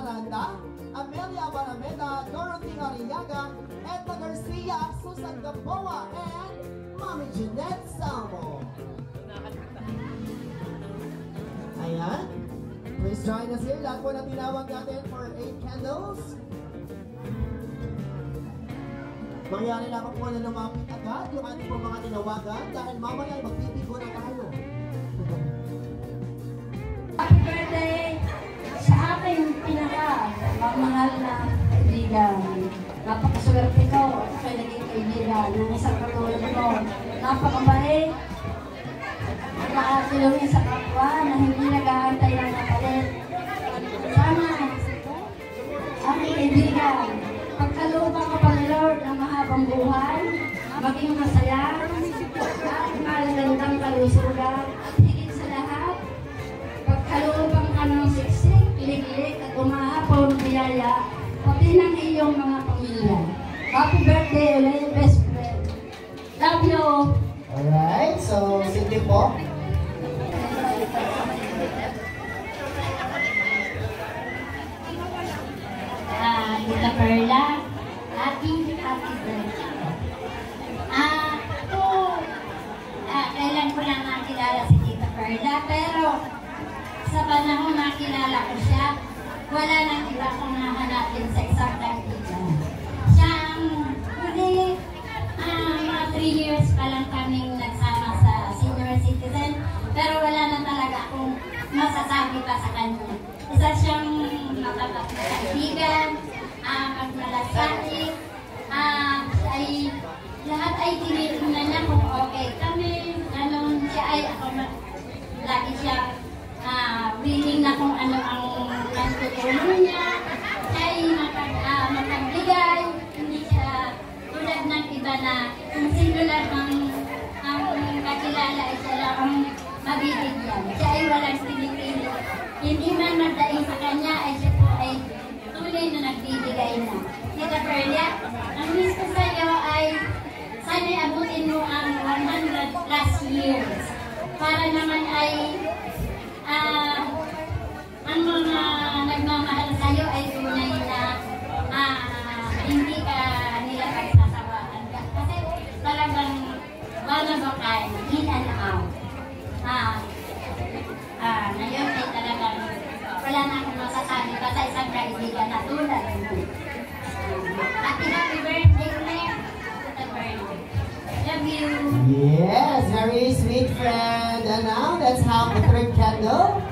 Aranda, Amelia Barameda, Dorothy Ariaga, Edna Garcia, Susan Gamboa, and Mami Jeanette Salmo. Ayan. Please join us here. Lahat po na tinawag natin for 8 candles. Mangyari lamang po na lumapit agad yung ating po mga tinawagan dahil mamaya ay magpipigo na tayo. Happy birthday sa aking mahal na kaibigan. Napakaswerte ko at ako'y naging kaibigan ng isang katulad ko. Napakabait. Nakakilawin sa kapwa na hindi nag-aantay ng kapalit. Sana, aking kaibigan, pagkalooban ka pa ni Lord ng mahabang buhay, maging masaya, at magandang kalusugan, at higit sa lahat, pagkalooban ka ng siksik, pilig-ilig at umahapon ng biyaya, pati ng iyong mga pamilya. Happy birthday ulit, best friend. Love you! Alright, so sige po. Tita Perla, happy birthday. Kailan ko lang nakilala si Tita Perla, pero sa panahon nakilala ko siya, wala nang iba kong nahanapin sa isang kaibigan. Siya ang huli, mga 3 years pa lang kaming nagsama sa senior citizen, pero wala na talaga akong masasabi pa sa kanya. Isa siyang matapat na kaibigan, magmalasakit, lahat ay tinitingnan niya kung okay kami, siya ay ako, lagi siya willing na kung ano ang tutulong niya, siya ay makagbigay, hindi siya tulad ng iba na kung sino lang ang kakilala ay siya lang ang mabibigyan. Siya ay walang pinipili. Hindi man magdaing sa kanya ay siya po ay tuloy na nagbibigay na. Tita Perla, ang wish ko sa iyo ay sana'y abutin mo ang 100 plus years para naman ay ang mga nagmamahal sa iyo ay tunay na hindi ka nila pagsasawaan. Kasi talagang one of a kind, in and out. Ngayon ay talagang wala na akong masasabi pa sa isang kaibigan na tulad mo. Happy birthday ulit. Love you. Yes, very sweet friend. And now let's have the third candle.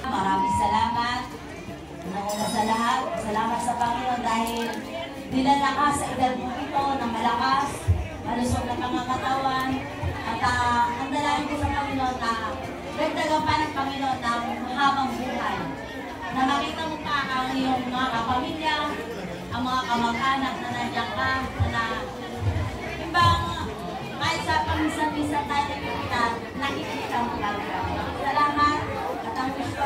Maraming salamat. Una sa lahat, salamat sa Panginoon dahil nilalakas sa edad mo ito ng malakas, malusog na pangangatawan, at ang dalangin ko sa Panginoon na dagdagan pa ng Panginoon ng mahabang buhay. Na makita mo pa ang iyong mga kapamilya, ang mga kamag-anak na nandiyan ka, na ibang kahit sa pamisa-misa tayo nakikita, nakikita mo talaga. Salamat at ang wish ko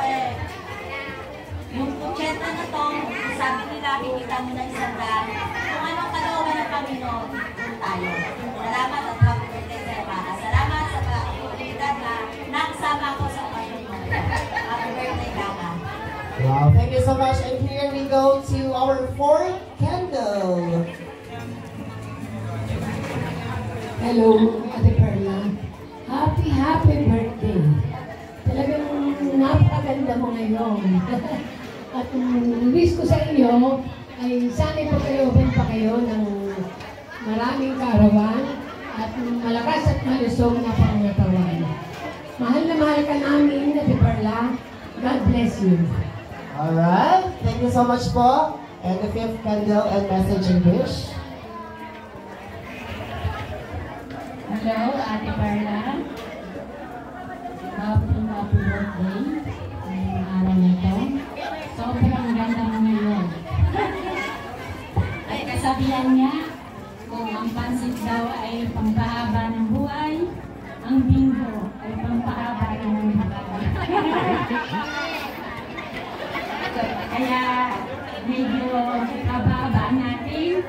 yung 80 na to, sabi nila, kikita mo na isang daan. Kung anong kalooban ng Panginoon, kung tayo. Salamat at happy birthday sa Emma. Salamat sa oportunidad na nakasama ko sa Panginoon. Happy birthday, Kaka. Wow, thank you so much. And here we go to our fourth candle. Hello, Ate Perla. Happy birthday. Talagang napakaganda mo ngayon. At wish ko sa inyo ay sana'y pagkalooban pa kayo ng maraming kaarawan at malakas at malusog na pangatawan. Mahal na mahal ka namin, Ate Perla. God bless you. Alright, thank you so much po. And the fifth candle and message and wish. Hello, Ate Perla. Happy birthday. Ngayong araw na ito. Sobrang ganda mo ngayon. Ay, kasabihan niya, kung ang pansit daw ay pampahaba ng buhay, ang bingo ay pampahaba ng buhay. Kaya medyo kababa natin,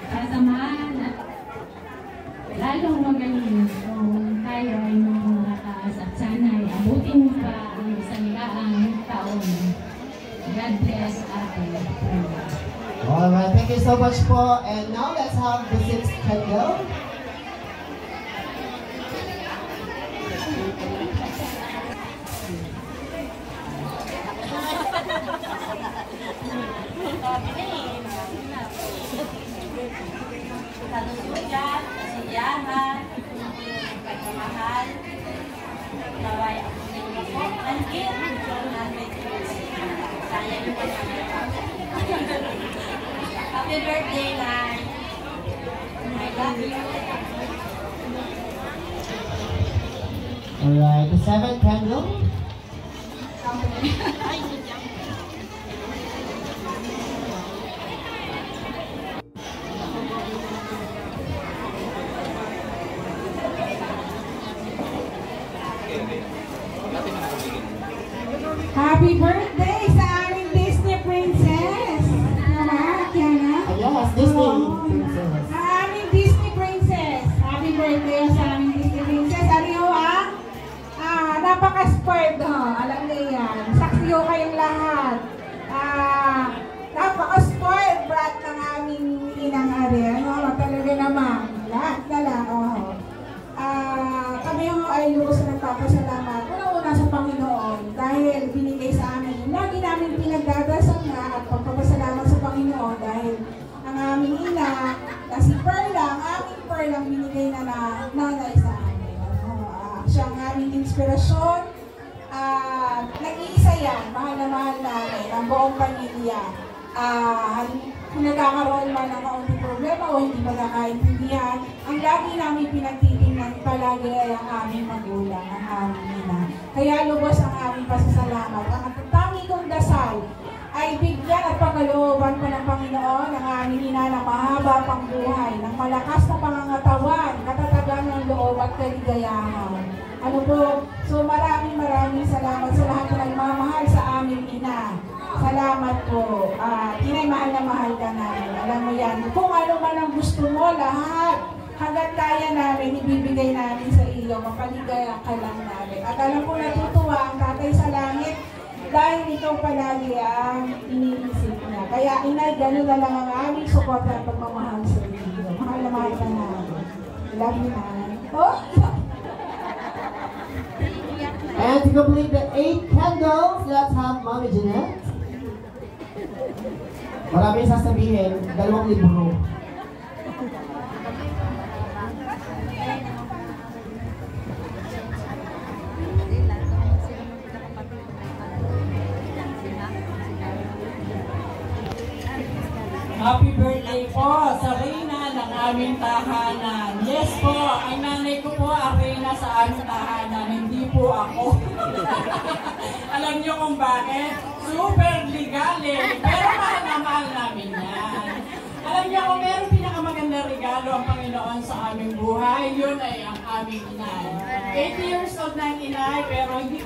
kasamahan at God bless Ate Perla. Alright, thank you so much po. And now let's have the 6th candle. Kalusugan, kasiyahan, pagmamahal, naway ako ninyo po, nanggit, sayang yung Happy birthday, Nay! I love you! Alright, the 7th candle. Happy birthday sa aming Disney princess! Kiana? Yes, Disney princess. Sa aming Disney princess. Happy birthday sa aming Disney princess. Ano napaka-spoiled ho. Alam niyo yan. Saksi ho kayong lahat. Napaka-spoiled brat ng aming inang ari. Talaga naman. Lahat na lang. Kami ho ay lubos na nagpapasalamat. Una-una sa Panginoon dahil binigay sa amin. Lagi namin pinagdadasal na at pagpapasalamat sa Panginoon dahil ang aming ina na si Perla, ang aming Perla binigay na nanay sa amin. Siya ang aming inspirasyon. Nag-iisa yan. Mahal na mahal namin. Ang buong pamilya. Kung nagkakaroon man ng kaunting problema o hindi magkakaintindihan, ang lagi namin pinagtitingnan palagi ay ang aming magulang, ang aming ina. Kaya lubos ang aming pasasalamat. Ang tangi kong dasal ay bigyan at pagkalooban pa ng Panginoon ang aming ina ng mahaba pang buhay, ng malakas na pangangatawan, katatagan ng loob at kaligayahan. Ano po? So maraming salamat sa lahat na nagmamahal sa aming ina. Salamat po. Inay, mahal na mahal ka namin. Alam mo yan. Kung ano man ang gusto mo, lahat. Hanggat kaya namin, ibibigay namin sa iyo. Mapaligaya ka lang namin. At alam ko natutuwa ang tatay sa langit dahil ikaw palagi ang iniisip niya. Kaya inay, gano'n na lang ang aming suporta at pagmamahal sa iyo. Mahal na mahal ka namin. Love you, nanay. Oh! And to complete the 8 candles, let's have Mommy Jeanette. Maraming sasabihin, 2 libro. Happy birthday po sa Reyna ng aming tahanan. Yes po, ang nanay ko po ang Reyna sa aming tahanan, hindi po ako. Alam niyo kung bakit? Super legali, pero mahal na mahal namin yan. Alam niyo kung meron pinakamagandang regalo ang Panginoon sa aming buhay, yun ay ang aming inay. 80 years old na ang inay, pero hindi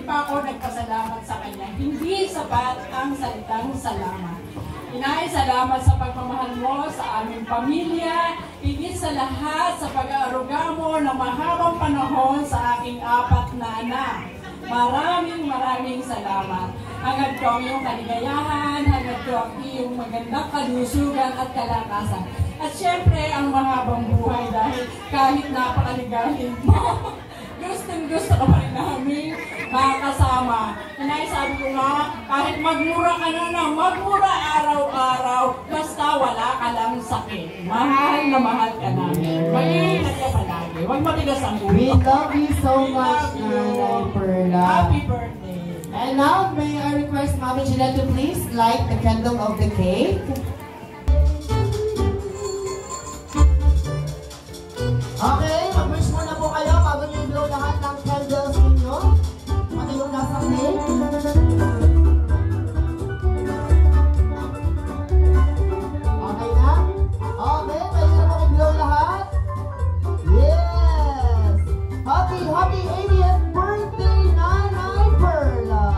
pa ako nagpasalamat sa kanya. Hindi sapat ang salitang salamat. Inay, salamat sa pagmamahal mo sa aming pamilya, higit sa lahat sa pag-aaruga mo ng mahabang panahon sa aking 4 na anak. Maraming salamat. Hangad ko ang iyong kaligayahan, hangad ko ang iyong magandang kalusugan at kalakasan. At syempre, ang mahabang buhay dahil kahit napakaligahin mo, gusto ka pa rin namin makakasama. Inay, sabi ko nga, kahit magmura ka na magmura araw-araw, basta wala ka lang sakit. Mahal na mahal ka namin. Mag-iingat ka palagi. Huwag matigas ang ulo. We love you so much, Nanay Perla. Happy birthday. And now, may I request Mommy Jeanette to please light the candle of the cake. Okay, mag-wish muna po kayo bago nyo i-blow lahat ng candles ninyo. Ano yung nasa cake? Okay na? Okay, pwede na po i-blow lahat? Yes! Happy 80th birthday, Nanay Perla!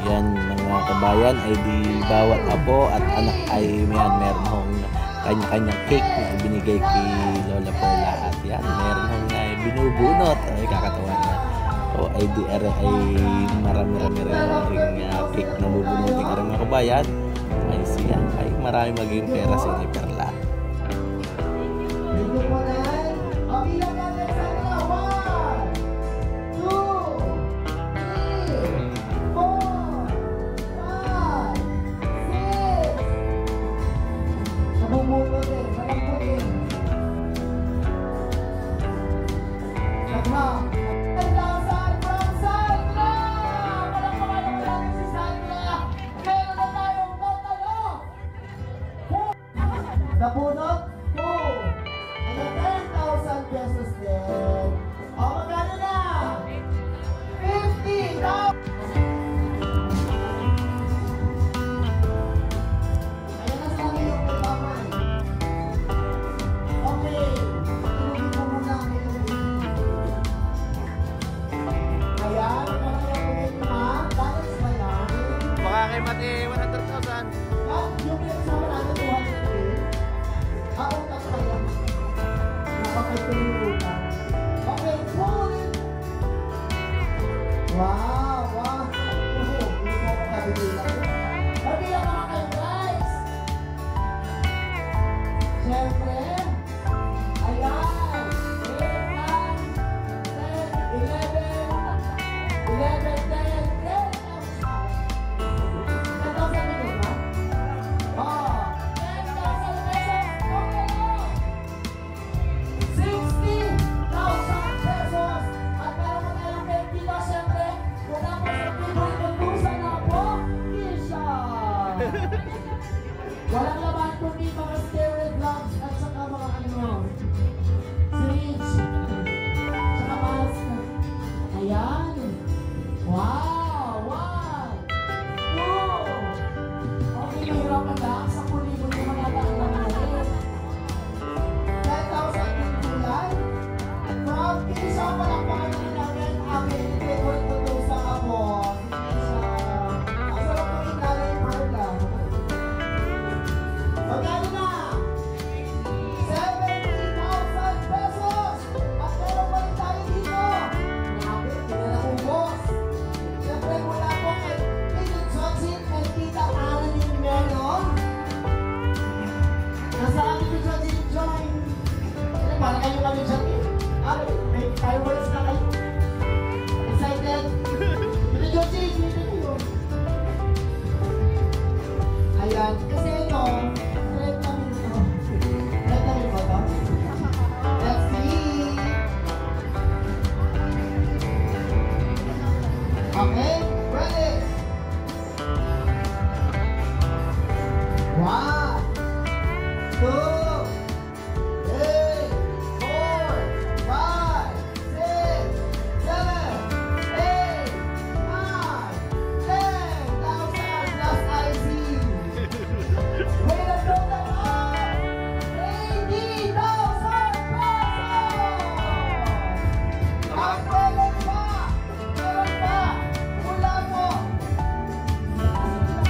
Yan mga kabayan ay di bawat apo at anak ay meron hong kanya-kanyang cake na ibinigay kay Lola Perla. At yan, meron hong binubunot. Ay kakatawa na. O ay di ay marami-rami ring cake na bubunutin ka rin mga kabayan. Ay siya ay marami maging pera si Perla. Nabunot po. Ayan, 10,000 pesos din. O, magkano na? 50,000. Ayan na sa amin yung pagpapay. Okay. Tulungin mo muna ang ayan, magkakaroon mo na. Balance ba yan? Baka kay Mati 100,000. Yung pinagsama natin 200. Ako na kaya. Napakatulungan. Okay, pull it. Wow, wow. Hindi ko makabilang. Mabilang mga kayo, guys. Siyempre. Ayan. 8,000. Walang laman kundi mga steroid gloves at saka mga syringe. Saka mask. Ayan. Wow! 1, 2. Okay, mahirapan lang. 10,000 naman yata ang nangyari. 10,000 yung kulay. From Kisha, palakpakan naman namin ang favorite ko to sa kapon. Magkano na? 70,000 pesos! At meron pa rin tayo dito. Grabe, hindi na naubos. Siyempre mula po kay Tito Johnson and Tita Alanin Menon. Nasaan Tito Johnson join? Para kayo kami dyan eh. May fireworks na kayo. Excited? Tito Johnson, dito kayo. Ayan, kasi ito, let's see. Okay, ready? 1, 2, 3, 4, 5, 6, 7, 8, 9, 10,000 plus IC. Wait a total of 80,000 pesos! Ang meron pa! Mula po!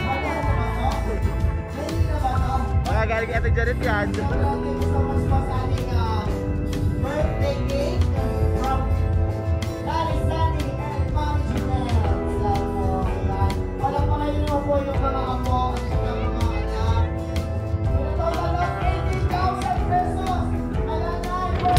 Magkano na ba ito? Hindi na ba ito? Makagaling kay Ate Janet yan. Thank you so much po sa ating birthday cake from Daddy Sunny and Mommy Janelle. So, ayan. Walang pa kayo naman po yung mga apo at saka mga anak. Total of 80,000 pesos. Ayan na po.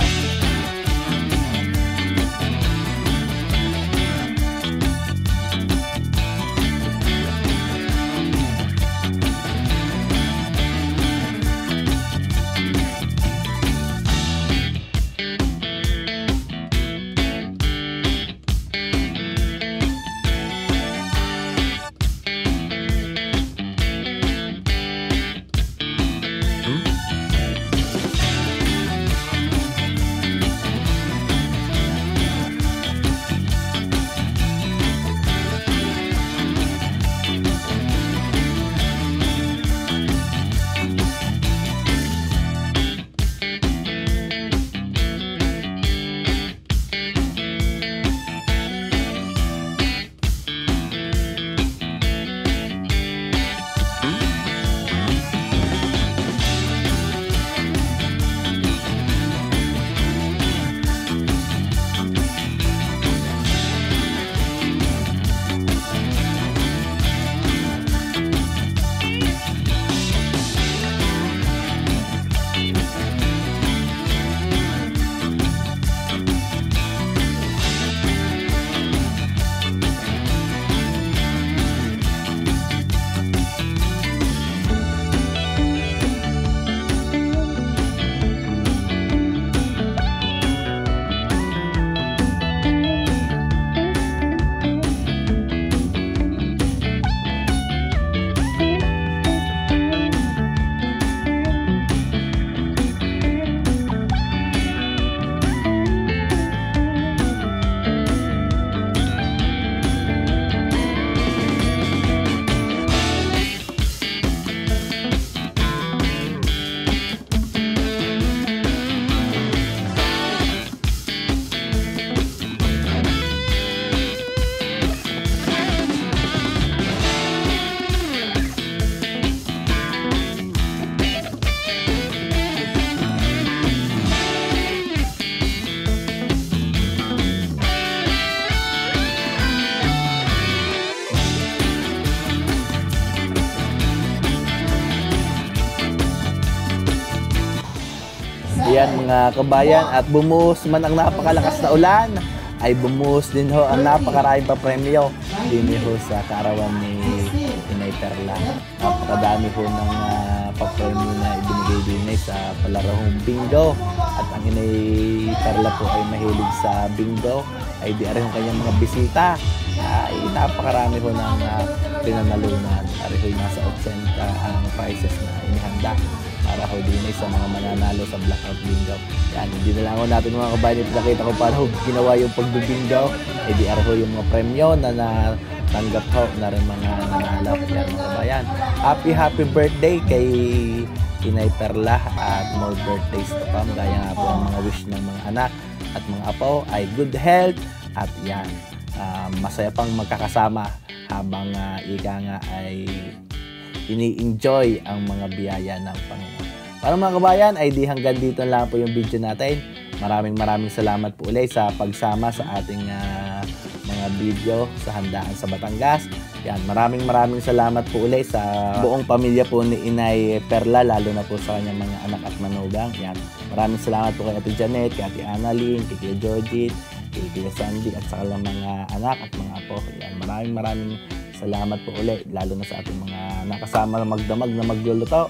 Ayan mga kabayan, at bumuhos man ang napakalakas na ulan, ay bumuhos din ho ang napakaraming papremyo din ho sa kaarawan ni Inay Perla. Napakadami ho ng papremyo na ibinigay din sa palarong bingo, at ang Inay Perla po ay mahilig sa bingo, ay di rin kanyang mga bisita ay napakarami ho ng pinanalunan. Ari ho nasa 80 ang prizes na inihanda para ho din sa mga mananalo sa Blackout Bingo. Yan, hindi na lang ho natin mga kabayan, nakita ko paano ginawa yung pagbibingo. Eh di ari ho yung mga premyo na natanggap ho na rin mga nanalo. Yan mga kabayan. Happy birthday kay Inay Perla, at more birthdays to come. Gaya nga po ang mga wish ng mga anak at mga apo ay good health, at yan, masaya pang magkakasama habang ika nga ay ini-enjoy ang mga biyaya ng Panginoon. Para mga kabayan, ay di hanggang dito lang po yung video natin. Maraming salamat po ulit sa pagsama sa ating mga video sa handaan sa Batangas. Yan, maraming salamat po ulit sa buong pamilya po ni Inay Perla, lalo na po sa kanyang mga anak at manugang. Yan, maraming salamat po kay Ate Janet, kay Ate Annalyn, kay Kuya Georgie, kay Kuya Sandy, at sa kanilang mga anak at mga apo. Yan, maraming salamat po ulit, lalo na sa ating mga nakasama na magdamag na magluluto,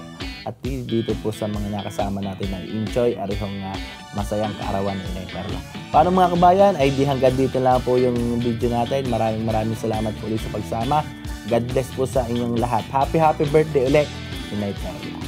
at dito po sa mga nakasama natin na enjoy arihong masayang kaarawan ni Inay Perla. Paano mga kabayan, ay di hanggang dito lang po yung video natin. Maraming salamat po ulit sa pagsama. God bless po sa inyong lahat. Happy birthday ulit, Inay Perla.